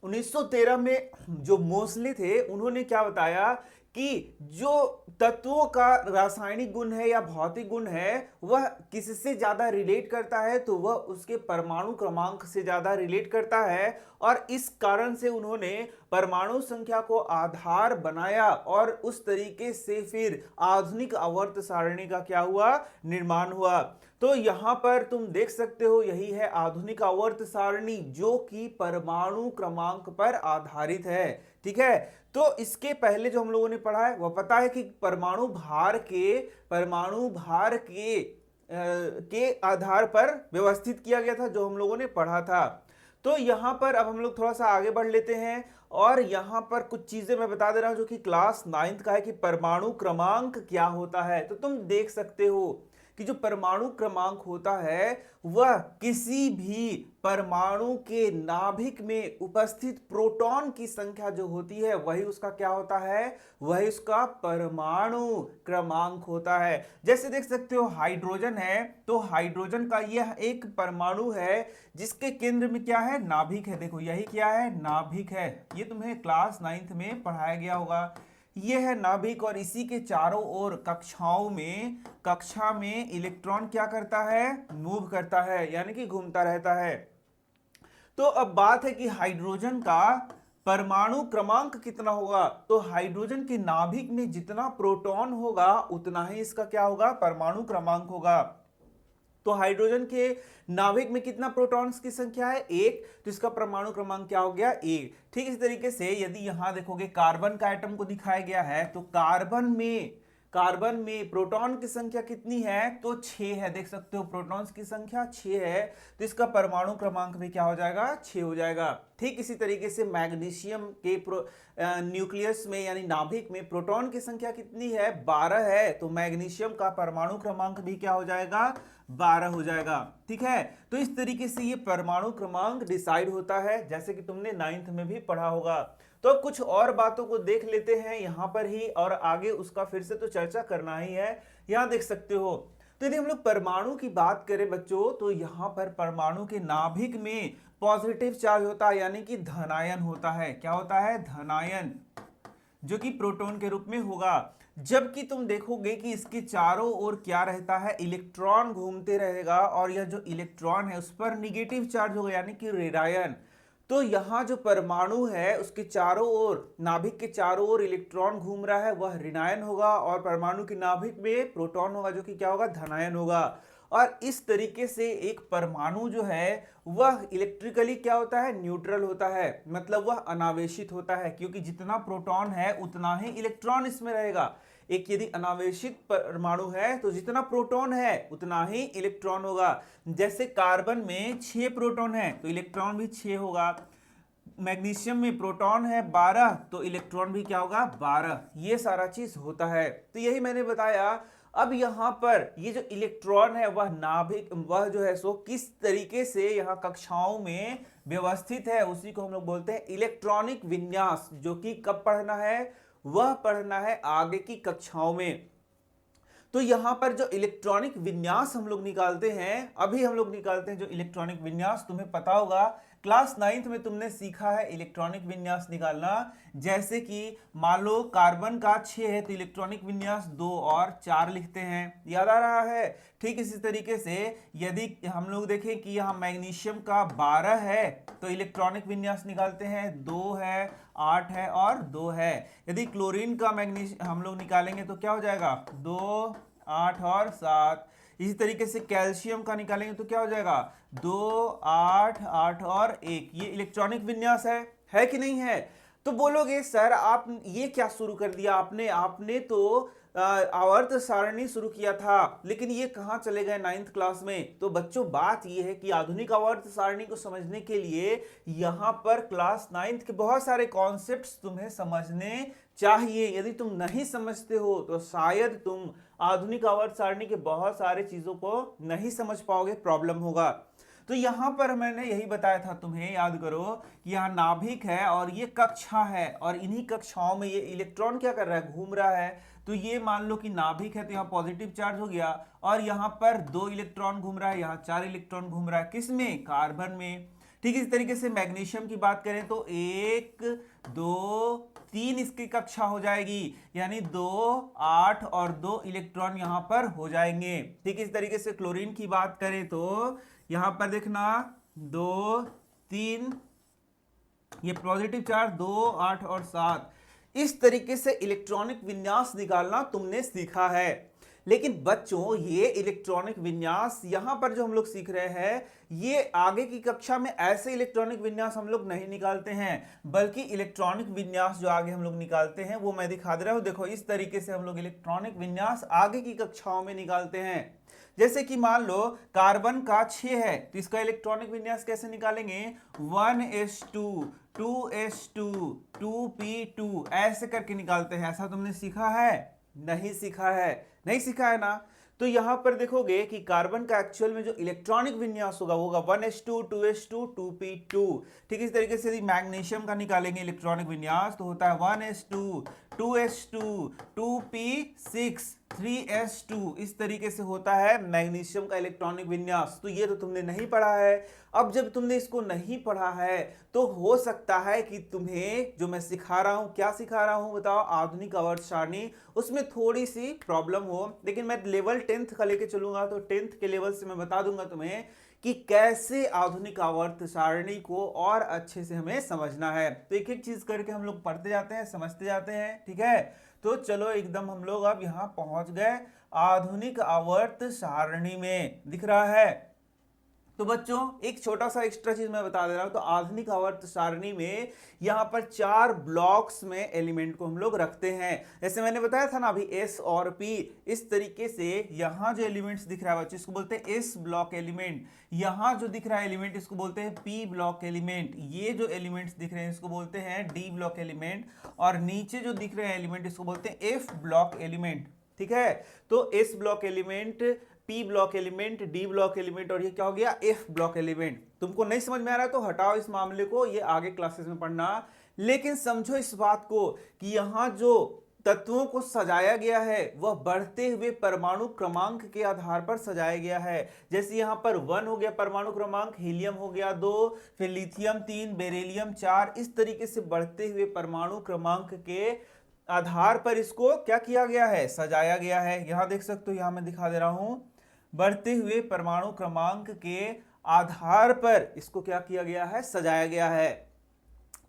1913 में जो मोस्ले थे उन्होंने क्या बताया कि जो तत्वों का रासायनिक गुण है या भौतिक गुण है वह किससे ज्यादा रिलेट करता है, तो वह उसके परमाणु क्रमांक से ज्यादा रिलेट करता है। और इस कारण से उन्होंने परमाणु संख्या को आधार बनाया और उस तरीके से फिर आधुनिक आवर्त सारणी का क्या हुआ, निर्माण हुआ। तो यहां पर तुम देख सकते हो यही है आधुनिक आवर्त सारणी जो कि परमाणु क्रमांक पर आधारित है। ठीक है, तो इसके पहले जो हम लोगों ने पढ़ा है वह पता है कि परमाणु भार के आधार पर व्यवस्थित किया गया था, जो हम लोगों ने पढ़ा था। तो यहां पर अब हम लोग थोड़ा सा आगे बढ़ लेते हैं और यहां पर कुछ चीजें मैं बता दे रहा हूं जो कि क्लास 9th का है कि परमाणु क्रमांक क्या होता है। तो तुम देख सकते हो कि जो परमाणु क्रमांक होता है वह किसी भी परमाणु के नाभिक में उपस्थित प्रोटॉन की संख्या जो होती है वही उसका क्या होता है, वही उसका परमाणु क्रमांक होता है। जैसे देख सकते हो हाइड्रोजन है, तो हाइड्रोजन का यह एक परमाणु है जिसके केंद्र में क्या है, नाभिक है। देखो यही क्या है, नाभिक है। ये तुम्हें क्लास 9th में पढ़ाया गया होगा। यह है नाभिक और इसी के चारों ओर कक्षा में इलेक्ट्रॉन क्या करता है, मूव करता है, यानी कि घूमता रहता है। तो अब बात है कि हाइड्रोजन का परमाणु क्रमांक कितना होगा, तो हाइड्रोजन के नाभिक में जितना प्रोटॉन होगा उतना ही इसका क्या होगा, परमाणु क्रमांक होगा। तो हाइड्रोजन के नाभिक में कितना प्रोटॉन्स की संख्या है, एक, तो इसका परमाणु क्रमांक क्या हो गया, एक। ठीक इसी तरीके से यदि यहां देखोगे कार्बन का एटम को दिखाया गया है, तो कार्बन में प्रोटॉन की संख्या कितनी है, तो 6 है। देख सकते हो प्रोटॉन्स की संख्या 6 है, तो इसका परमाणु क्रमांक भी क्या हो जाएगा, 6 हो जाएगा। ठीक इसी तरीके से मैग्नीशियम के न्यूक्लियस में यानी नाभिक में प्रोटॉन की संख्या कितनी है, 12 है, तो मैग्नीशियम का परमाणु क्रमांक भी क्या हो जाएगा, 12 हो जाएगा। ठीक है, तो इस तरीके से ये परमाणु क्रमांक डिसाइड होता है, जैसे कि तुमने 9th में भी पढ़ा होगा। तो अब कुछ और बातों को देख लेते हैं यहां पर ही, और आगे उसका फिर से तो चर्चा करना ही है। यहां देख सकते हो, तो यदि हम लोग परमाणु की बात करें बच्चों, तो यहां पर परमाणु के नाभिक में पॉजिटिव चार्ज होता है, यानी कि धनायन होता है। क्या होता है, धनायन, जो कि प्रोटॉन के रूप में होगा। जबकि तुम देखोगे कि इसके चारों ओर क्या रहता है, इलेक्ट्रॉन घूमते रहेगा, और यह जो इलेक्ट्रॉन है उस पर निगेटिव चार्ज होगा, यानी कि ऋणायन। तो यहां जो परमाणु है उसके चारों ओर, नाभिक के चारों ओर इलेक्ट्रॉन घूम रहा है, वह ऋणायन होगा, और परमाणु के नाभिक में प्रोटॉन होगा जो कि क्या होगा, धनायन होगा। और इस तरीके से एक परमाणु जो है वह इलेक्ट्रिकली क्या होता है, न्यूट्रल होता है, मतलब वह अनावेशित होता है, क्योंकि जितना प्रोटॉन है उतना ही इलेक्ट्रॉन इसमें रहेगा। एक यदि अनावेशित परमाणु है तो जितना प्रोटॉन है उतना ही इलेक्ट्रॉन होगा। जैसे कार्बन में 6 प्रोटॉन है तो इलेक्ट्रॉन भी 6 होगा। मैग्नीशियम में प्रोटॉन है 12, तो इलेक्ट्रॉन भी क्या होगा 12। ये सारा चीज होता है। तो यही मैंने बताया। अब यहां पर ये जो इलेक्ट्रॉन है वह नाभिक, वह जो है सो किस तरीके से यहां कक्षाओं में व्यवस्थित है, उसी को हम लोग बोलते हैं इलेक्ट्रॉनिक विन्यास, जो कि कब पढ़ना है, वह पढ़ना है आगे की कक्षाओं में। तो यहां पर जो इलेक्ट्रॉनिक विन्यास हम लोग निकालते हैं, अभी हम लोग निकालते हैं जो इलेक्ट्रॉनिक विन्यास, तुम्हें पता होगा क्लास 9th में तुमने सीखा है इलेक्ट्रॉनिक विन्यास निकालना। जैसे कि मान लो कार्बन का 6 है तो इलेक्ट्रॉनिक विन्यास 2 और 4 लिखते हैं, याद आ रहा है। ठीक इसी तरीके से यदि हम लोग देखें कि यहाँ मैग्नीशियम का 12 है तो इलेक्ट्रॉनिक विन्यास निकालते हैं, 2 है, 8 है और 2 है। यदि क्लोरीन का मैग्नीशियम हम लोग निकालेंगे तो क्या हो जाएगा, 2, 8 और 7। इसी तरीके से कैल्शियम का निकालेंगे तो क्या हो जाएगा, 2, 8, 8 और 1। ये इलेक्ट्रॉनिक विन्यास है कि नहीं है। तो बोलोगे सर आप ये क्या शुरू कर दिया आपने, आपने तो आवर्त सारणी शुरू किया था, लेकिन ये कहां चले गए 9th क्लास में। तो बच्चों बात ये है कि आधुनिक आवर्त सारणी को समझने के लिए यहां पर क्लास 9th के बहुत सारे कॉन्सेप्ट्स तुम्हें समझने चाहिए। यदि तुम नहीं समझते हो तो शायद तुम आधुनिक आवर्त सारणी के बहुत सारे चीजों को नहीं समझ पाओगे, प्रॉब्लम होगा। तो यहां पर मैंने यही बताया था तुम्हें, याद करो कि यहाँ नाभिक है और ये कक्षा है, और इन्हीं कक्षाओं में ये इलेक्ट्रॉन क्या कर रहा है, घूम रहा है। तो ये मान लो कि नाभिक है तो यहाँ पॉजिटिव चार्ज हो गया, और यहाँ पर 2 इलेक्ट्रॉन घूम रहा है, यहाँ 4 इलेक्ट्रॉन घूम रहा है, किसमें, कार्बन में। ठीक इस तरीके से मैग्नीशियम की बात करें तो 1, 2, 3 इसकी कक्षा हो जाएगी, यानी 2, 8 और 2 इलेक्ट्रॉन यहां पर हो जाएंगे। ठीक इस तरीके से क्लोरीन की बात करें तो यहां पर देखना 2, 3, ये पॉजिटिव चार्ज 2, 8 और 7। इस तरीके से इलेक्ट्रॉनिक विन्यास निकालना तुमने सीखा है। लेकिन बच्चों ये इलेक्ट्रॉनिक विन्यास यहां पर जो हम लोग सीख रहे हैं, ये आगे की कक्षा में ऐसे इलेक्ट्रॉनिक विन्यास हम लोग नहीं निकालते हैं, बल्कि इलेक्ट्रॉनिक विन्यास जो आगे हम लोग निकालते हैं वो मैं दिखा दे रहा हूं। देखो इस तरीके से हम लोग इलेक्ट्रॉनिक विन्यास आगे की कक्षाओं में निकालते हैं। जैसे कि मान लो कार्बन का 6 है तो इसका इलेक्ट्रॉनिक विन्यास कैसे निकालेंगे, 1s2, 2s2, 2p2 ऐसे करके निकालते हैं। ऐसा तुमने सीखा है, नहीं सीखा है, नहीं सीखा है ना। तो यहां पर देखोगे कि कार्बन का एक्चुअल में जो इलेक्ट्रॉनिक विन्यास होगा वो होगा 1s2, 2s2, 2p2। ठीक इस तरीके से यदि मैग्नीशियम का निकालेंगे इलेक्ट्रॉनिक विन्यास तो होता है 1s2, 2s2, 2p6, 3s2। इस तरीके से होता है मैग्नीशियम का इलेक्ट्रॉनिक विन्यास। तो ये तो तुमने नहीं पढ़ा है। अब जब तुमने इसको नहीं पढ़ा है तो हो सकता है कि तुम्हें जो मैं सिखा रहा हूं, क्या सिखा रहा हूं बताओ, आधुनिक आवर्त सारणी, उसमें थोड़ी सी प्रॉब्लम हो। लेकिन मैं लेवल 10th का लेके चलूंगा तो 10th के लेवल से मैं बता दूंगा तुम्हें कि कैसे आधुनिक आवर्त सारणी को और अच्छे से हमें समझना है। तो एक एक चीज करके हम लोग पढ़ते जाते हैं, समझते जाते हैं। ठीक है, तो चलो एकदम हम लोग अब यहां पहुंच गए आधुनिक आवर्त सारणी में, दिख रहा है। तो बच्चों एक छोटा सा एक्स्ट्रा चीज मैं बता दे रहा हूं। तो आधुनिक आवर्त सारणी में यहां पर 4 ब्लॉक्स में एलिमेंट को हम लोग रखते हैं। जैसे मैंने बताया था ना अभी S और P, इस तरीके से यहां जो एलिमेंट्स दिख रहा है बच्चों इसको बोलते हैं S ब्लॉक एलिमेंट। यहां जो दिख रहा है एलिमेंट इसको बोलते हैं P ब्लॉक एलिमेंट। ये जो एलिमेंट्स दिख रहे हैं इसको बोलते हैं D ब्लॉक एलिमेंट, और नीचे जो दिख रहे हैं एलिमेंट इसको बोलते हैं F ब्लॉक एलिमेंट। ठीक है, तो S block element, P block element, D block element, और ये क्या हो गया, F ब्लॉक एलिमेंट। तुमको नहीं समझ में आ रहा है तो हटाओ इस मामले को, ये आगे क्लासेस में पढ़ना। लेकिन समझो इस बात को कि यहां जो तत्वों को सजाया गया है वह बढ़ते हुए परमाणु क्रमांक के आधार पर सजाया गया है। जैसे यहां पर 1 हो गया परमाणु क्रमांक, हीलियम हो गया 2, फिर लिथियम 3, बेरिलियम 4। इस तरीके से बढ़ते हुए परमाणु क्रमांक के आधार पर इसको क्या किया गया है, सजाया गया है। यहां देख सकते हो, यहां मैं दिखा दे रहा हूं, बढ़ते हुए परमाणु क्रमांक के आधार पर इसको क्या किया गया है, सजाया गया है।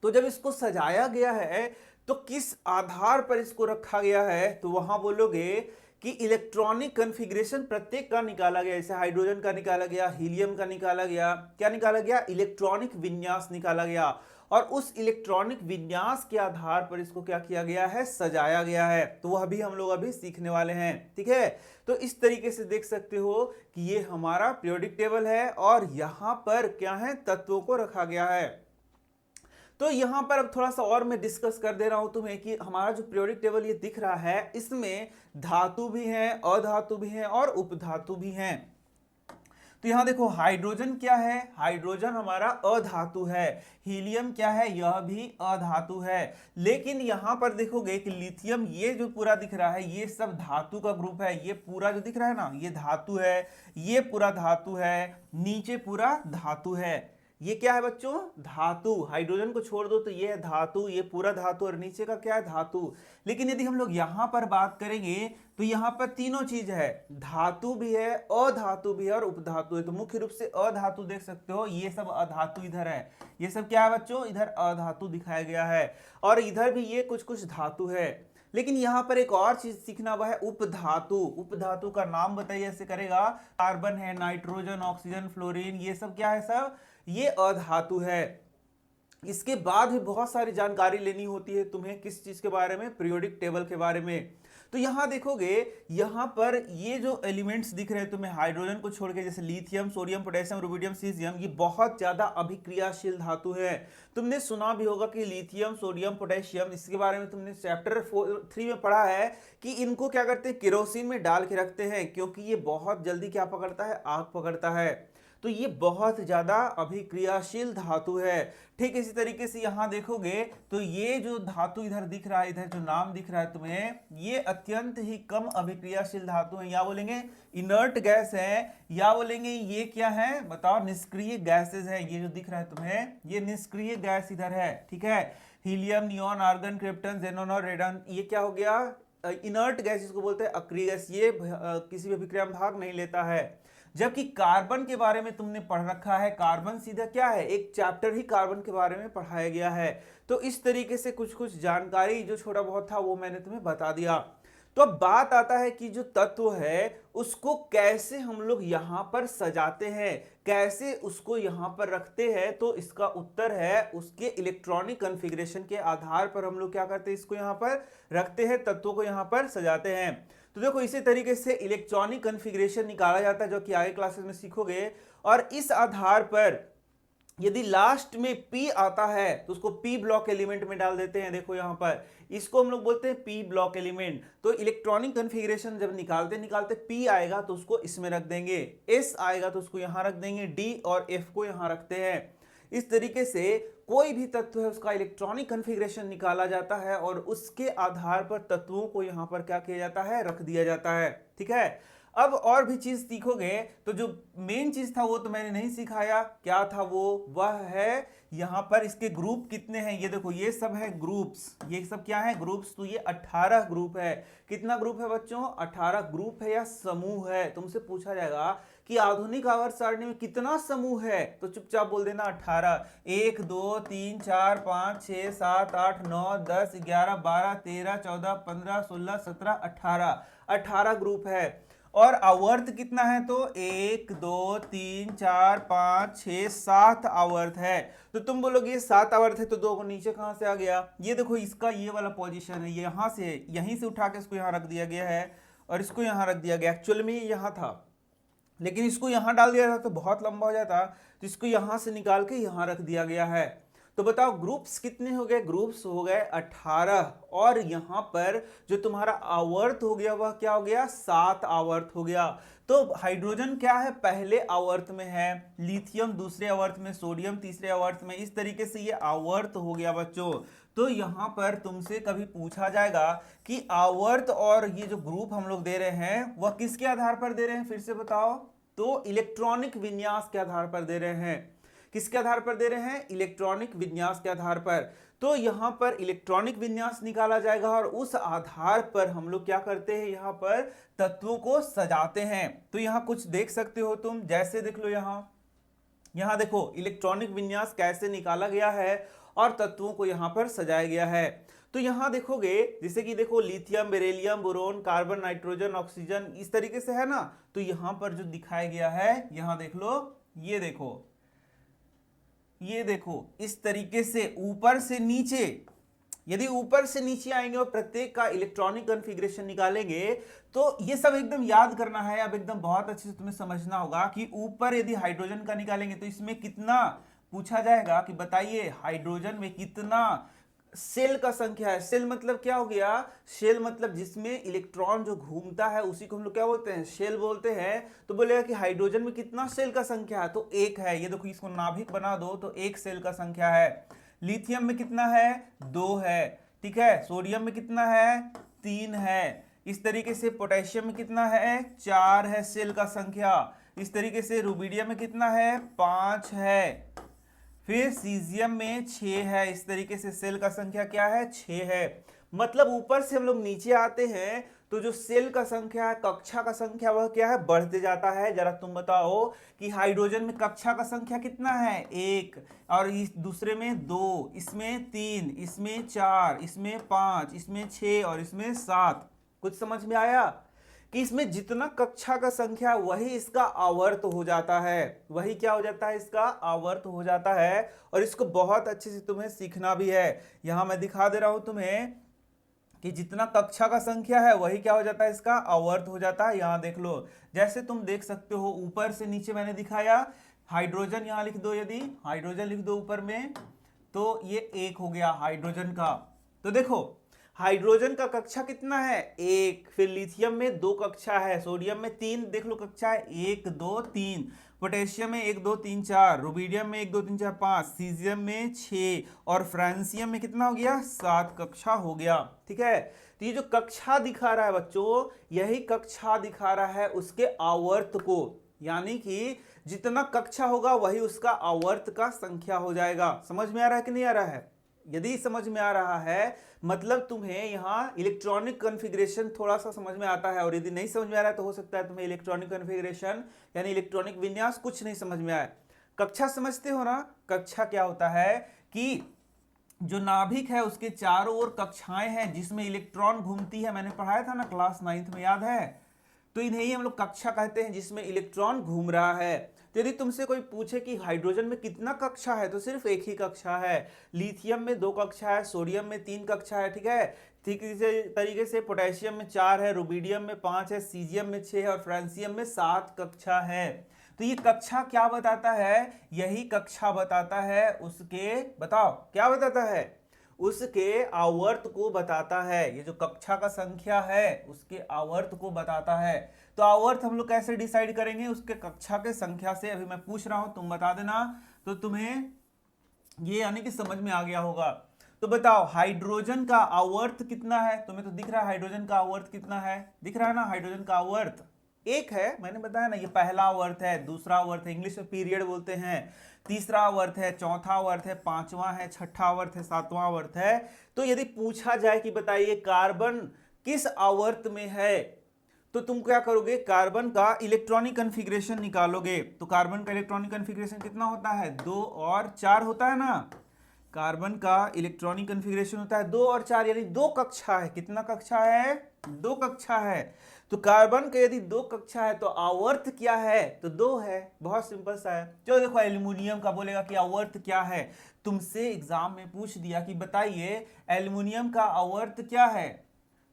तो जब इसको सजाया गया है तो किस आधार पर इसको रखा गया है, तो वहां बोलोगे कि इलेक्ट्रॉनिक कॉन्फ़िगरेशन प्रत्येक का निकाला गया। जैसे हाइड्रोजन का निकाला गया, हीलियम का निकाला गया, क्या निकाला गया, इलेक्ट्रॉनिक विन्यास निकाला गया, और उस इलेक्ट्रॉनिक विन्यास के आधार पर इसको क्या किया गया है, सजाया गया है। तो वह भी हम लोग अभी सीखने वाले हैं। ठीक है, तो इस तरीके से देख सकते हो कि ये हमारा पीरियोडिक टेबल है और यहां पर क्या है, तत्वों को रखा गया है। तो यहां पर अब थोड़ा सा और मैं डिस्कस कर दे रहा हूं तुम्हें कि हमारा जो पीरियोडिक टेबल ये दिख रहा है, इसमें धातु भी हैं, अधातु भी हैं और उपधातु भी हैं। तो यहां देखो हाइड्रोजन क्या है, हाइड्रोजन हमारा अधातु है। हीलियम क्या है, यह भी अधातु है। लेकिन यहां पर देखोगे कि लिथियम, ये जो पूरा दिख रहा है ये सब धातु का ग्रुप है। ये पूरा जो दिख रहा है ना, ये धातु है, ये पूरा धातु है, नीचे पूरा धातु है। ये क्या है बच्चों, धातु। हाइड्रोजन को छोड़ दो तो ये है धातु, ये पूरा धातु, और नीचे का क्या है, धातु। लेकिन यदि हम लोग यहां पर बात करेंगे तो यहां पर तीनों चीज है, धातु भी है, अधातु भी है और उपधातु है। तो मुख्य रूप से अधातु देख सकते हो, ये सब अधातु इधर है। ये सब क्या है बच्चों, इधर अधातु दिखाया गया है, और इधर भी ये कुछ कुछ धातु है। लेकिन यहां पर एक और चीज सीखना, वह है उपधातु। उपधातु का नाम बताइए, ऐसे करेगा, कार्बन है, नाइट्रोजन, ऑक्सीजन, फ्लोरीन, ये सब क्या है, सब ये अधातु है। इसके बाद भी बहुत सारी जानकारी लेनी होती है तुम्हें, किस चीज के बारे में, पीरियोडिक टेबल के बारे में। तो यहां देखोगे, यहां पर ये जो एलिमेंट्स दिख रहे हैं तुम्हें, हाइड्रोजन को छोड़ के, जैसे lithium, sodium, potassium, rubidium, caesium, ये बहुत ज्यादा अभिक्रियाशील धातु है। तुमने सुना भी होगा कि लिथियम, सोडियम, पोटेशियम, इसके बारे में तुमने चैप्टर 3 में पढ़ा है कि इनको क्या करते हैं, केरोसिन में डाल के रखते हैं, क्योंकि ये बहुत जल्दी क्या पकड़ता है, आग पकड़ता है। तो ये बहुत ज्यादा अभिक्रियाशील धातु है। ठीक इसी तरीके से यहां देखोगे तो ये जो धातु इधर दिख रहा है, इधर जो नाम दिख रहा है तुम्हें, ये अत्यंत ही कम अभिक्रियाशील धातु है। या बोलेंगे इनर्ट गैस है, या बोलेंगे ये क्या है, बताओ, निष्क्रिय गैसेज है। ये जो दिख रहा है तुम्हें, ये निष्क्रिय गैस इधर है। ठीक है, helium, neon, argon, krypton, xenon और रेडन, ये क्या हो गया, इनर्ट गैस इसको बोलते हैं, अक्रिय गैस। ये किसी भी अभिक्रिया में भाग नहीं लेता है। जबकि कार्बन के बारे में तुमने पढ़ रखा है, कार्बन सीधा क्या है, एक चैप्टर ही कार्बन के बारे में पढ़ाया गया है। तो इस तरीके से कुछ कुछ जानकारी जो छोटा बहुत था वो मैंने तुम्हें बता दिया। तो अब बात आता है कि जो तत्व है उसको कैसे हम लोग यहां पर सजाते हैं, कैसे उसको यहां पर रखते हैं। तो इसका उत्तर है, उसके इलेक्ट्रॉनिक कॉन्फ़िगरेशन के आधार पर हम लोग क्या करते हैं, इसको यहां पर रखते हैं, तत्वों को यहां पर सजाते हैं। तो देखो इसी तरीके से इलेक्ट्रॉनिक कॉन्फ़िगरेशन निकाला जाता है, जो कि आगे क्लासेस में सीखोगे। और इस आधार पर यदि लास्ट में P आता है तो उसको P ब्लॉक एलिमेंट में डाल देते हैं। देखो यहां पर इसको हम लोग बोलते हैं P ब्लॉक एलिमेंट। तो इलेक्ट्रॉनिक कॉन्फ़िगरेशन जब निकालते P आएगा तो उसको इसमें रख देंगे, S आएगा तो उसको यहां रख देंगे, D और F को यहां रखते हैं। इस तरीके से कोई भी तत्व है उसका इलेक्ट्रॉनिक कॉन्फ़िगरेशन निकाला जाता है और उसके आधार पर तत्वों को यहां पर क्या किया जाता है, रख दिया जाता है। ठीक है, अब और भी चीज सीखोगे। तो जो मेन चीज था वो तो मैंने नहीं सिखाया, क्या था वो, वह है यहां पर इसके ग्रुप कितने हैं। ये देखो ये सब है ग्रुप्स, ये सब क्या है, ग्रुप्स। तो ये 18 ग्रुप है। कितना ग्रुप है बच्चों, 18 ग्रुप है या समूह है। तुमसे पूछा जाएगा कि आधुनिक आवर्त सारणी में कितना समूह है, तो चुपचाप बोल देना 18। 1 2 3 4 5 6 7 8 9 10 11 12 13 14 15 16 17 18, 18 ग्रुप है। और आवर्त कितना है, तो 1 2 3 4 5 6 7 आवर्त है। तो तुम बोलोगे ये 7 आवर्त है, तो 2 को नीचे कहां से आ गया। ये देखो इसका ये वाला पोजीशन है, यहां से, यहीं से उठा के इसको यहां रख दिया गया है और इसको यहां रख दिया गया। एक्चुअल में ये यहां था, लेकिन इसको यहां डाल दिया जाता तो बहुत लंबा हो जाता, तो इसको यहां से निकाल के यहां रख दिया गया है। तो बताओ ग्रुप्स कितने हो गए, ग्रुप्स हो गए 18। और यहां पर जो तुम्हारा आवर्त हो गया वह क्या हो गया, 7 आवर्त हो गया। तो हाइड्रोजन क्या है, पहले आवर्त में है, लिथियम दूसरे आवर्त में, सोडियम तीसरे आवर्त में। इस तरीके से ये आवर्त हो गया बच्चों। तो यहां पर तुमसे कभी पूछा जाएगा कि आवर्त और ये जो ग्रुप हम लोग दे रहे हैं वह किसके आधार पर दे रहे हैं, फिर से बताओ। तो इलेक्ट्रॉनिक विन्यास के आधार पर दे रहे हैं। किसके आधार पर दे रहे हैं, इलेक्ट्रॉनिक विन्यास के आधार पर। तो यहां पर इलेक्ट्रॉनिक विन्यास निकाला जाएगा और उस आधार पर हम लोग क्या करते हैं, यहां पर तत्वों को सजाते हैं। तो यहां कुछ देख सकते हो तुम, जैसे देख लो यहां देखो इलेक्ट्रॉनिक विन्यास कैसे निकाला गया है और तत्वों को यहां पर सजाया गया है। तो यहां देखोगे जैसे कि देखो lithium, beryllium, boron, carbon, nitrogen, oxygen, इस तरीके से है ना। तो यहां पर जो दिखाया गया है, यहां देख लो, ये देखो इस तरीके से ऊपर से नीचे, यदि ऊपर से नीचे आएंगे और प्रत्येक का इलेक्ट्रॉनिक कॉन्फ़िगरेशन निकालेंगे, तो ये सब एकदम याद करना है। अब एकदम बहुत अच्छे से तुम्हें समझना होगा कि ऊपर यदि हाइड्रोजन का निकालेंगे तो इसमें कितना पूछा जाएगा कि बताइए हाइड्रोजन में कितना सेल का संख्या है। सेल मतलब क्या हो गया, शेल मतलब जिसमें इलेक्ट्रॉन जो घूमता है उसी को हम लोग क्या बोलते हैं, शेल बोलते हैं। तो बोलेगा कि हाइड्रोजन में कितना सेल का संख्या है, तो एक है। ये देखो इसको नाभिक बना दो तो एक सेल का संख्या है। लिथियम में कितना है, दो है, ठीक है। सोडियम में कितना है, तीन है। इस तरीके से पोटेशियम में कितना है, चार है सेल का संख्या। इस तरीके से रुबिडियम में कितना है, पांच है। फिर सीजियम में 6 है। इस तरीके से सेल का संख्या क्या है, 6 है। मतलब ऊपर से हम लोग नीचे आते हैं तो जो सेल का संख्या है, कक्षा का संख्या, वह क्या है, बढ़ते जाता है। जरा तुम बताओ कि हाइड्रोजन में कक्षा का संख्या कितना है, एक, और इस दूसरे में दो, इसमें तीन, इसमें चार, इसमें पांच, इसमें 6 और इसमें 7। कुछ समझ में आया कि इसमें जितना कक्षा का संख्या वही इसका आवर्त हो जाता है, वही क्या हो जाता है, इसका आवर्त हो जाता है। और इसको बहुत अच्छे से तुम्हें सीखना भी है। यहां मैं दिखा दे रहा हूं तुम्हें कि जितना कक्षा का संख्या है वही क्या हो जाता है, इसका आवर्त हो जाता है। यहां देख लो, जैसे तुम देख सकते हो ऊपर से नीचे मैंने दिखाया। हाइड्रोजन यहां लिख दो, यदि हाइड्रोजन लिख दो ऊपर में, तो ये एक हो गया हाइड्रोजन का। तो देखो हाइड्रोजन का कक्षा कितना है, एक। फिर लिथियम में दो कक्षा है, सोडियम में तीन, देख लो कक्षा है, एक दो तीन। पोटेशियम में एक दो तीन चार, रुबिडियम में एक दो तीन चार पांच, सीजियम में 6 और फ्रांसियम में कितना हो गया, 7 कक्षा हो गया। ठीक है, तो ये जो कक्षा दिखा रहा है बच्चों, यही कक्षा दिखा रहा है उसके आवर्त को। यानी कि जितना कक्षा होगा वही उसका आवर्त का संख्या हो जाएगा। समझ में आ रहा है कि नहीं आ रहा है? यदि समझ में आ रहा है मतलब तुम्हें यहाँ इलेक्ट्रॉनिक कॉन्फ़िगरेशन थोड़ा सा समझ में आता है, और यदि नहीं समझ में आ रहा है तो हो सकता है तुम्हें इलेक्ट्रॉनिक कॉन्फ़िगरेशन यानी इलेक्ट्रॉनिक विन्यास कुछ नहीं समझ में आए। कक्षा समझते हो ना? कक्षा क्या होता है कि जो नाभिक है उसके चारों ओर कक्षाएं हैं जिसमें इलेक्ट्रॉन घूमती है। मैंने पढ़ाया था ना क्लास 9th में, याद है? तो इन्हें ही हम लोग कक्षा कहते हैं जिसमें इलेक्ट्रॉन घूम रहा है। तो यदि तुमसे कोई पूछे कि हाइड्रोजन में कितना कक्षा है, तो सिर्फ एक ही कक्षा है। लिथियम में 2 कक्षा है, सोडियम में 3 कक्षा है, ठीक है। ठीक इसी तरीके से पोटेशियम में 4 है, रुबिडियम में 5 है, सीजियम में 6 है और फ्रांसियम में 7 कक्षा है। तो ये कक्षा क्या बताता है, यही कक्षा बताता है उसके, बताओ क्या बताता है, उसके आवर्त को बताता है। ये जो कक्षा का संख्या है उसके आवर्त को बताता है। तो आवर्त हम लोग कैसे डिसाइड करेंगे, उसके कक्षा के संख्या से। अभी मैं पूछ रहा हूं, तुम बता देना, तो तुम्हें ये यानी कि समझ में आ गया होगा। तो बताओ हाइड्रोजन का आवर्त कितना है, तुम्हें तो दिख रहा है हाइड्रोजन का आवर्त कितना है, दिख रहा है ना, हाइड्रोजन का आवर्त एक है। मैंने बताया ना, ये पहला आवर्त है, दूसरा आवर्त है, इंग्लिश में पीरियड बोलते हैं, तीसरा आवर्त है, चौथा आवर्त है, पांचवा है, छठा आवर्त है, सातवां आवर्त है। तो यदि पूछा जाए कि बताइए कार्बन किस आवर्त में है, तो तुम क्या करोगे, कार्बन का इलेक्ट्रॉनिक कॉन्फ़िगरेशन निकालोगे। तो कार्बन का इलेक्ट्रॉनिक कॉन्फ़िगरेशन कितना होता है, 2 और 4 होता है ना। कार्बन का इलेक्ट्रॉनिक कॉन्फ़िगरेशन होता है 2 और 4, यानी 2 कक्षा है। कितना कक्षा है, 2 कक्षा है। तो कार्बन का यदि 2 कक्षा है तो आवर्त क्या है, तो 2 है। बहुत सिंपल सा है। चलो देखो एल्यूमिनियम का बोलेगा कि आवर्त क्या है। तुमसे एग्जाम में पूछ दिया कि बताइए एल्यूमिनियम का आवर्त क्या है,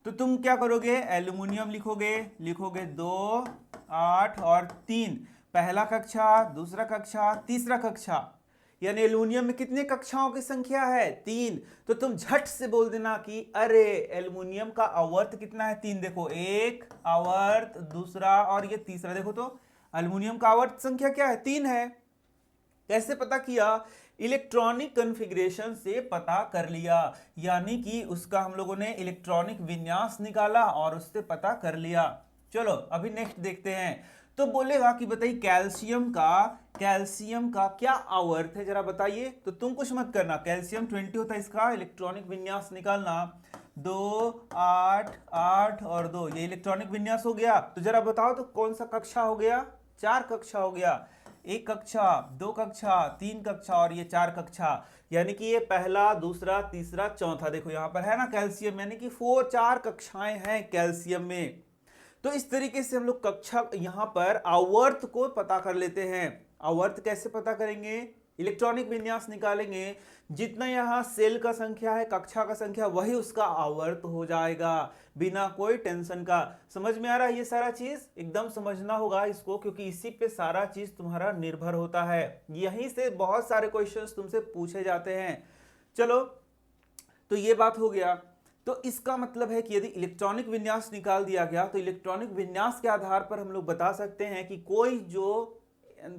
तो तुम क्या करोगे, एल्यूमिनियम लिखोगे, लिखोगे 2, 8 और 3, पहला कक्षा, दूसरा कक्षा, तीसरा कक्षा। यानी एल्यूमिनियम में कितने कक्षाओं की संख्या है, 3। तो तुम झट से बोल देना कि अरे एल्यूमिनियम का आवर्त कितना है, 3। देखो एक आवर्त, दूसरा और ये तीसरा, देखो तो एल्यूमिनियम का आवर्त संख्या क्या है, 3 है। कैसे पता किया, इलेक्ट्रॉनिक कॉन्फ़िगरेशन से पता कर लिया। यानी कि उसका हम लोगों ने इलेक्ट्रॉनिक विन्यास निकाला और उससे पता कर लिया। चलो अभी नेक्स्ट देखते हैं। तो बोलेगा कि बताइए कैल्शियम का क्या आवर्त है, जरा बताइए। तो तुम कुछ मत करना, कैल्शियम 20 होता है, इसका इलेक्ट्रॉनिक विन्यास निकालना, 2, 8, 8 और 2, ये इलेक्ट्रॉनिक विन्यास हो गया। तो जरा बताओ तो कौन सा कक्षा हो गया, 4 कक्षा हो गया। 1 कक्षा, 2 कक्षा, 3 कक्षा और ये 4 कक्षा। यानी कि ये पहला, दूसरा, तीसरा, चौथा, देखो यहाँ पर है ना कैल्शियम, यानी कि 4 कक्षाएं हैं कैल्शियम में। तो इस तरीके से हम लोग कक्षा यहाँ पर आवर्त को पता कर लेते हैं। आवर्त कैसे पता करेंगे, इलेक्ट्रॉनिक विन्यास निकालेंगे, जितना यहाँ सेल का संख्या है, कक्षा का संख्या, वही उसका आवर्त हो जाएगा, बिना कोई टेंशन का। समझ में आ रहा है ये सारा चीज? एकदम समझना होगा इसको, क्योंकि इसी पे सारा चीज तुम्हारा निर्भर होता है। यहीं से बहुत सारे क्वेश्चंस तुमसे पूछे जाते हैं। चलो, तो ये बात हो गया। तो इसका मतलब है कि यदि इलेक्ट्रॉनिक विन्यास निकाल दिया गया तो इलेक्ट्रॉनिक विन्यास के आधार पर हम लोग बता सकते हैं कि कोई जो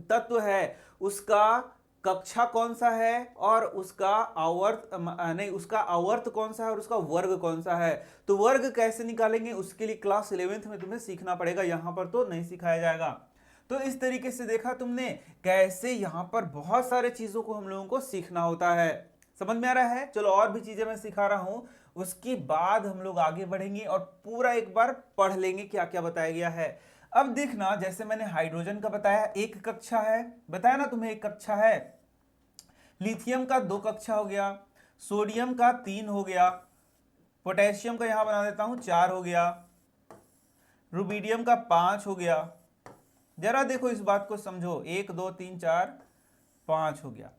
तत्व है उसका कक्षा कौन सा है और उसका आवर्त नहीं, उसका आवर्त कौन सा है और उसका वर्ग कौन सा है। तो वर्ग कैसे निकालेंगे उसके लिए क्लास 11th में तुम्हें सीखना पड़ेगा, यहां पर तो नहीं सिखाया जाएगा। तो इस तरीके से देखा तुमने कैसे यहां पर बहुत सारे चीजों को हम लोगों को सीखना होता है। समझ में आ रहा है? चलो, और भी चीजें मैं सिखा रहा हूं, उसके बाद हम लोग आगे बढ़ेंगे और पूरा एक बार पढ़ लेंगे क्या क्या बताया गया है। अब देखना, जैसे मैंने हाइड्रोजन का बताया, एक कक्षा है, बताया ना तुम्हें, एक कक्षा है। लिथियम का 2 कक्षा हो गया, सोडियम का 3 हो गया, पोटेशियम का यहां बना देता हूं 4 हो गया, रुबिडियम का 5 हो गया। जरा देखो इस बात को समझो, 1 2 3 4 5 हो गया।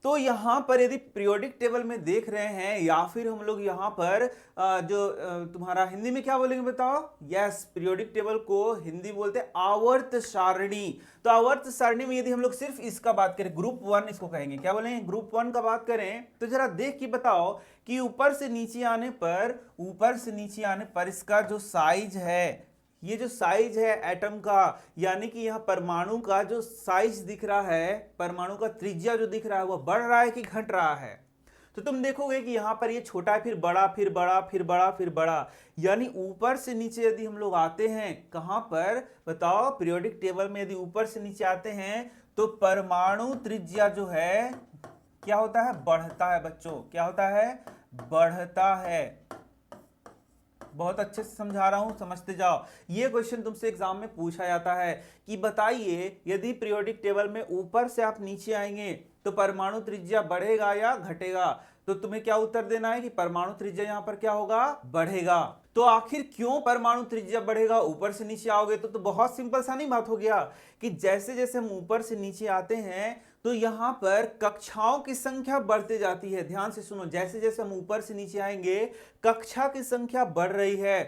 तो यहां पर यदि पीरियोडिक टेबल में देख रहे हैं, या फिर हम लोग यहां पर तुम्हारा हिंदी में क्या बोलेंगे बताओ? यस, पीरियोडिक टेबल को हिंदी बोलते हैं आवर्त सारणी। तो आवर्त सारणी में यदि हम लोग सिर्फ इसका बात करें, ग्रुप 1 इसको कहेंगे, क्या बोलेंगे? ग्रुप 1 का बात करें, तो जरा देख के बताओ कि ऊपर से नीचे आने पर इसका जो साइज है, ये जो साइज है एटम का, यानी कि यह परमाणु का जो साइज दिख रहा है, परमाणु का त्रिज्या जो दिख रहा है, वह बढ़ रहा है कि घट रहा है? तो तुम देखोगे कि यहां पर ये छोटा है, फिर बड़ा, फिर बड़ा, फिर बड़ा, फिर बड़ा, यानी ऊपर से नीचे यदि हम लोग आते हैं, कहां पर बताओ? पीरियोडिक टेबल में यदि ऊपर से नीचे आते हैं तो परमाणु त्रिज्या जो है क्या होता है? बढ़ता है बच्चों। क्या होता है? बढ़ता है। बहुत अच्छे से समझा रहा हूं, समझते जाओ। ये क्वेश्चन तुमसे एग्जाम में पूछा जाता है कि बताइए, यदि पीरियोडिक टेबल में ऊपर से आप नीचे आएंगे तो परमाणु त्रिज्या बढ़ेगा या घटेगा? तो तुम्हें क्या उत्तर देना है कि परमाणु त्रिज्या यहां पर क्या होगा? बढ़ेगा। तो आखिर क्यों परमाणु त्रिज्या बढ़ेगा ऊपर से नीचे आओगे? तो बहुत सिंपल सा नहीं बात हो गया कि जैसे जैसे हम ऊपर से नीचे आते हैं तो यहां पर कक्षाओं की संख्या बढ़ती जाती है। ध्यान से सुनो, जैसे जैसे हम ऊपर से नीचे आएंगे कक्षा की संख्या बढ़ रही है।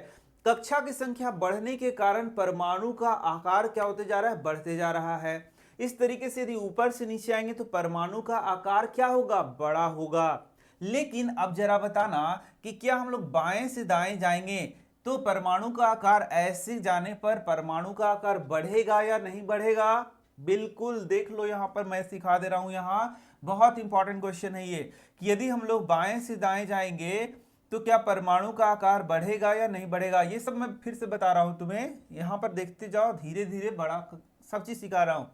कक्षा की संख्या बढ़ने के कारण परमाणु का आकार क्या होते जा रहा है? बढ़ते जा रहा है। इस तरीके से यदि ऊपर से नीचे आएंगे तो परमाणु का आकार क्या होगा? बड़ा होगा। लेकिन अब जरा बताना कि क्या हम लोग बाएं से दाएं जाएंगे तो परमाणु का आकार ऐसे जाने पर परमाणु का आकार बढ़ेगा या नहीं बढ़ेगा? बिल्कुल, देख लो, यहां पर मैं सिखा दे रहा हूं। यहां बहुत इंपॉर्टेंट क्वेश्चन है ये कि यदि हम लोग बाएं से दाएं जाएंगे तो क्या परमाणु का आकार बढ़ेगा या नहीं बढ़ेगा? ये सब मैं फिर से बता रहा हूं तुम्हें, यहां पर देखते जाओ, धीरे धीरे बड़ा सब चीज सिखा रहा हूं।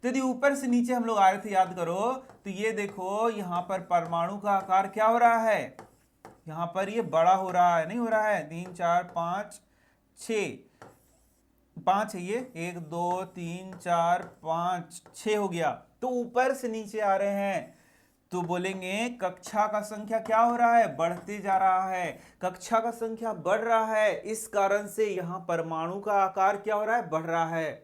तो यदि ऊपर से नीचे हम लोग आ रहे थे, याद करो, तो ये देखो यहां पर परमाणु का आकार क्या हो रहा है? यहां पर ये बड़ा हो रहा है, नहीं हो रहा है? 3 4 5 6, 5 है ये, 1 2 3 4 5 6 हो गया। तो ऊपर से नीचे आ रहे हैं तो बोलेंगे कक्षा का संख्या क्या हो रहा है? बढ़ते जा रहा है। कक्षा का संख्या बढ़ रहा है, इस कारण से यहां परमाणु का आकार क्या हो रहा है? बढ़ रहा है।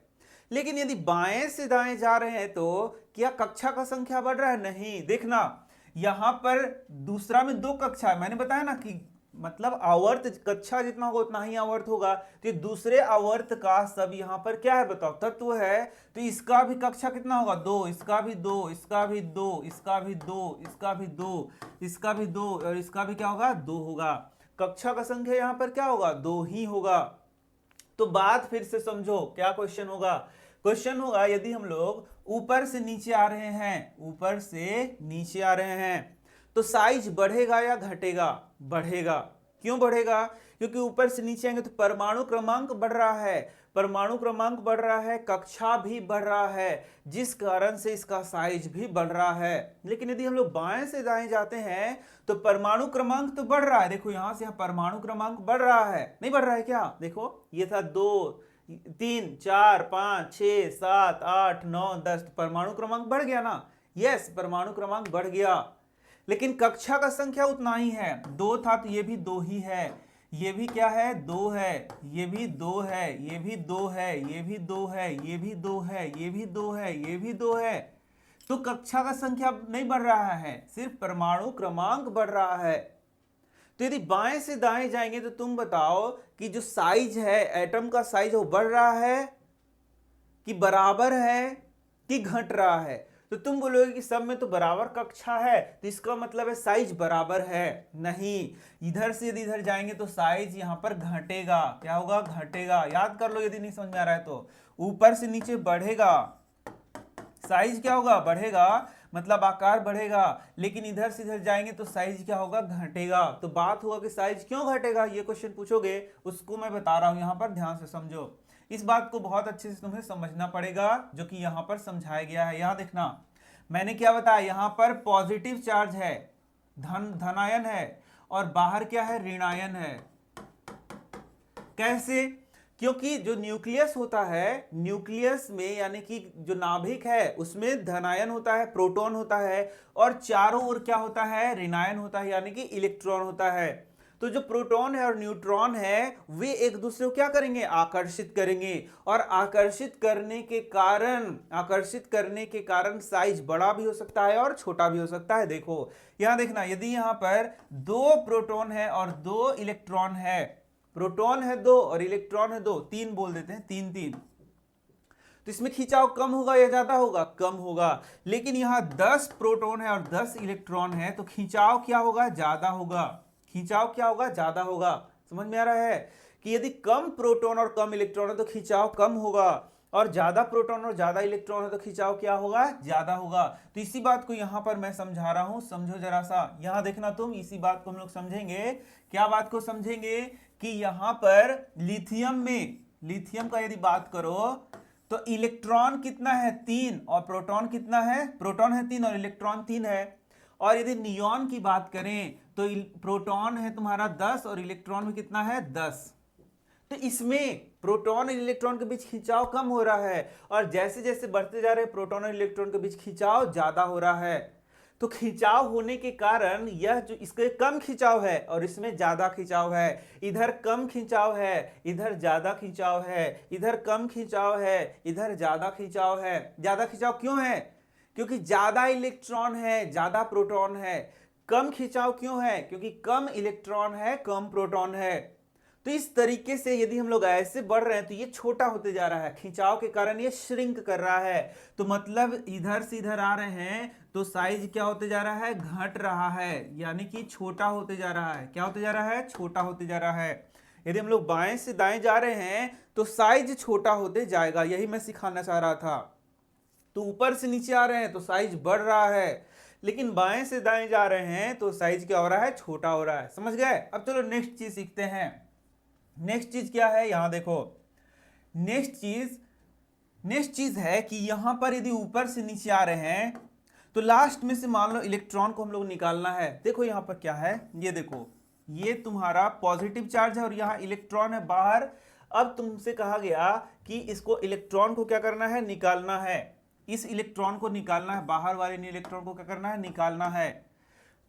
लेकिन यदि बाएं से दाएं जा रहे हैं तो क्या कक्षा का संख्या बढ़ रहा है? नहीं। देखना, यहां पर दूसरा में 2 कक्षा है, मैंने बताया ना कि मतलब आवर्त कक्षा जितना होगा उतना ही आवर्त होगा। तो दूसरे आवर्त का सब यहां पर क्या है बताओ? तत्व है। तो इसका भी कक्षा कितना होगा? 2, इसका भी 2, इसका भी 2, इसका भी 2, इसका भी 2, इसका भी 2, और इसका भी क्या होगा? 2 होगा। कक्षा का संख्या यहां पर क्या होगा? 2 ही होगा। तो बात फिर से समझो, क्या क्वेश्चन होगा? क्वेश्चन होगा यदि हम लोग ऊपर से नीचे आ रहे हैं, ऊपर से नीचे आ रहे हैं तो साइज बढ़ेगा या घटेगा? बढ़ेगा। क्यों बढ़ेगा? क्योंकि ऊपर से नीचे आएंगे तो परमाणु क्रमांक बढ़ रहा है, परमाणु क्रमांक बढ़ रहा है, कक्षा भी बढ़ रहा है, जिस कारण से इसका साइज भी बढ़ रहा है। लेकिन यदि हम लोग बाएं से दाएं जाते हैं तो परमाणु क्रमांक तो बढ़ रहा है। देखो यहां से यहां परमाणु क्रमांक बढ़ रहा है, नहीं बढ़ रहा है क्या? देखो ये था 2 3 4 5 6 7 8 9 10, परमाणु क्रमांक बढ़ गया ना? यस, परमाणु क्रमांक बढ़ गया। लेकिन कक्षा का संख्या उतना ही है। 2 था तो ये भी 2 ही है, ये भी क्या है? 2 है, ये भी 2 है, ये भी 2 है, ये भी 2 है, ये भी 2 है, ये भी 2 है, ये भी 2 है। तो कक्षा का संख्या नहीं बढ़ रहा है, सिर्फ परमाणु क्रमांक बढ़ रहा है। तो यदि बाएं से दाएं जाएंगे तो तुम बताओ कि जो साइज है, एटम का साइज वो बढ़ रहा है कि बराबर है कि घट रहा है? तो तुम बोलोगे कि सब में तो बराबर कक्षा है, तो इसका मतलब है साइज बराबर है। नहीं, इधर से यदि इधर जाएंगे तो साइज यहां पर घटेगा। क्या होगा? घटेगा। याद कर लो यदि नहीं समझ में आ रहा है तो। ऊपर से नीचे बढ़ेगा, साइज क्या होगा? बढ़ेगा, मतलब आकार बढ़ेगा। लेकिन इधर से इधर जाएंगे तो साइज क्या होगा? घटेगा। तो बात हुआ कि साइज क्यों घटेगा, ये क्वेश्चन पूछोगे, उसको मैं बता रहा हूं, यहां पर ध्यान से समझो। इस बात को बहुत अच्छे से तुम्हें समझना पड़ेगा, जो कि यहां पर समझाया गया है। यहां देखना, मैंने क्या बताया, यहां पर पॉजिटिव चार्ज है, धनायन है, और बाहर क्या है? ऋणायन है। कैसे? क्योंकि जो न्यूक्लियस होता है, न्यूक्लियस में यानी कि जो नाभिक है उसमें धनायन होता है, प्रोटॉन होता है, और चारों ओर क्या होता है? ऋणायन होता है, यानी कि इलेक्ट्रॉन होता है। तो जो प्रोटॉन है और न्यूट्रॉन है वे एक दूसरे को क्या करेंगे? आकर्षित करेंगे, और आकर्षित करने के कारण साइज बड़ा भी हो सकता है और छोटा भी हो सकता है। देखो यहां देखना, यदि यहां पर 2 प्रोटॉन है और 2 इलेक्ट्रॉन है, प्रोटॉन है 2 और इलेक्ट्रॉन है 2, 3 बोल देते हैं, 3 3, तो इसमें खिंचाव कम होगा या ज्यादा होगा? कम होगा। लेकिन यहां 10 प्रोटॉन है और 10 इलेक्ट्रॉन है, तो खिंचाव क्या होगा? ज्यादा होगा। खिंचाव क्या होगा? ज्यादा होगा। समझ में आ रहा है कि यदि कम प्रोटॉन और कम इलेक्ट्रॉन है तो खिंचाव कम होगा, और ज्यादा प्रोटॉन और ज्यादा इलेक्ट्रॉन है तो खिंचाव क्या होगा? ज्यादा होगा। तो इसी बात को यहां पर मैं समझा रहा हूं, समझो जरा सा। यहां देखना तुम, इसी बात को हम लोग समझेंगे। क्या बात को समझेंगे? कि यहां पर लिथियम का यदि बात करो तो इलेक्ट्रॉन कितना है? 3, और प्रोटॉन कितना है? प्रोटॉन है 3 और इलेक्ट्रॉन 3 है। और यदि नियॉन की बात करें तो प्रोटॉन है तुम्हारा 10 और इलेक्ट्रॉन भी कितना है? 10। तो इसमें प्रोटॉन और इलेक्ट्रॉन के बीच खिंचाव कम हो रहा है, और जैसे जैसे बढ़ते जा रहे हैं प्रोटॉन और इलेक्ट्रॉन के बीच खिंचाव ज्यादा हो रहा है। तो खिंचाव होने के कारण यह जो इसके कम खिंचाव है और इसमें ज्यादा खिंचाव है, इधर कम खिंचाव है, इधर ज्यादा खिंचाव है, इधर कम खिंचाव है, इधर ज्यादा खिंचाव है। ज्यादा खिंचाव क्यों है? क्योंकि ज्यादा इलेक्ट्रॉन है, ज्यादा प्रोटॉन है। कम खिंचाव क्यों है? क्योंकि कम इलेक्ट्रॉन है, कम प्रोटॉन है। तो इस तरीके से यदि हम लोग ऐसे बढ़ रहे हैं तो ये छोटा होते जा रहा है, खिंचाव के कारण ये श्रिंक कर रहा है। तो मतलब इधर से इधर आ रहे हैं तो साइज क्या होते जा रहा है? घट रहा है, यानी कि छोटा होते जा रहा है। क्या होते जा रहा है? छोटा होते जा रहा है। यदि हम लोग बाएं से दाएं जा रहे हैं तो साइज छोटा होते जाएगा, यही मैं सिखाना चाह रहा था। तो ऊपर से नीचे आ रहे हैं तो साइज बढ़ रहा है, लेकिन बाएं से दाएं जा रहे हैं तो साइज क्या हो रहा है? छोटा हो रहा है। समझ गए? अब चलो नेक्स्ट चीज सीखते हैं। नेक्स्ट चीज क्या है? यहां देखो, नेक्स्ट चीज है कि यहां पर यदि ऊपर से नीचे आ रहे हैं तो लास्ट में से मान लो इलेक्ट्रॉन को हम लोग निकालना है। देखो यहां पर क्या है, ये देखो, ये तुम्हारा पॉजिटिव चार्ज है और यहां इलेक्ट्रॉन है बाहर। अब तुमसे कहा गया कि इसको इलेक्ट्रॉन को क्या करना है? निकालना है। इस इलेक्ट्रॉन को निकालना है, बाहर वाले इलेक्ट्रॉन को क्या करना है? निकालना है।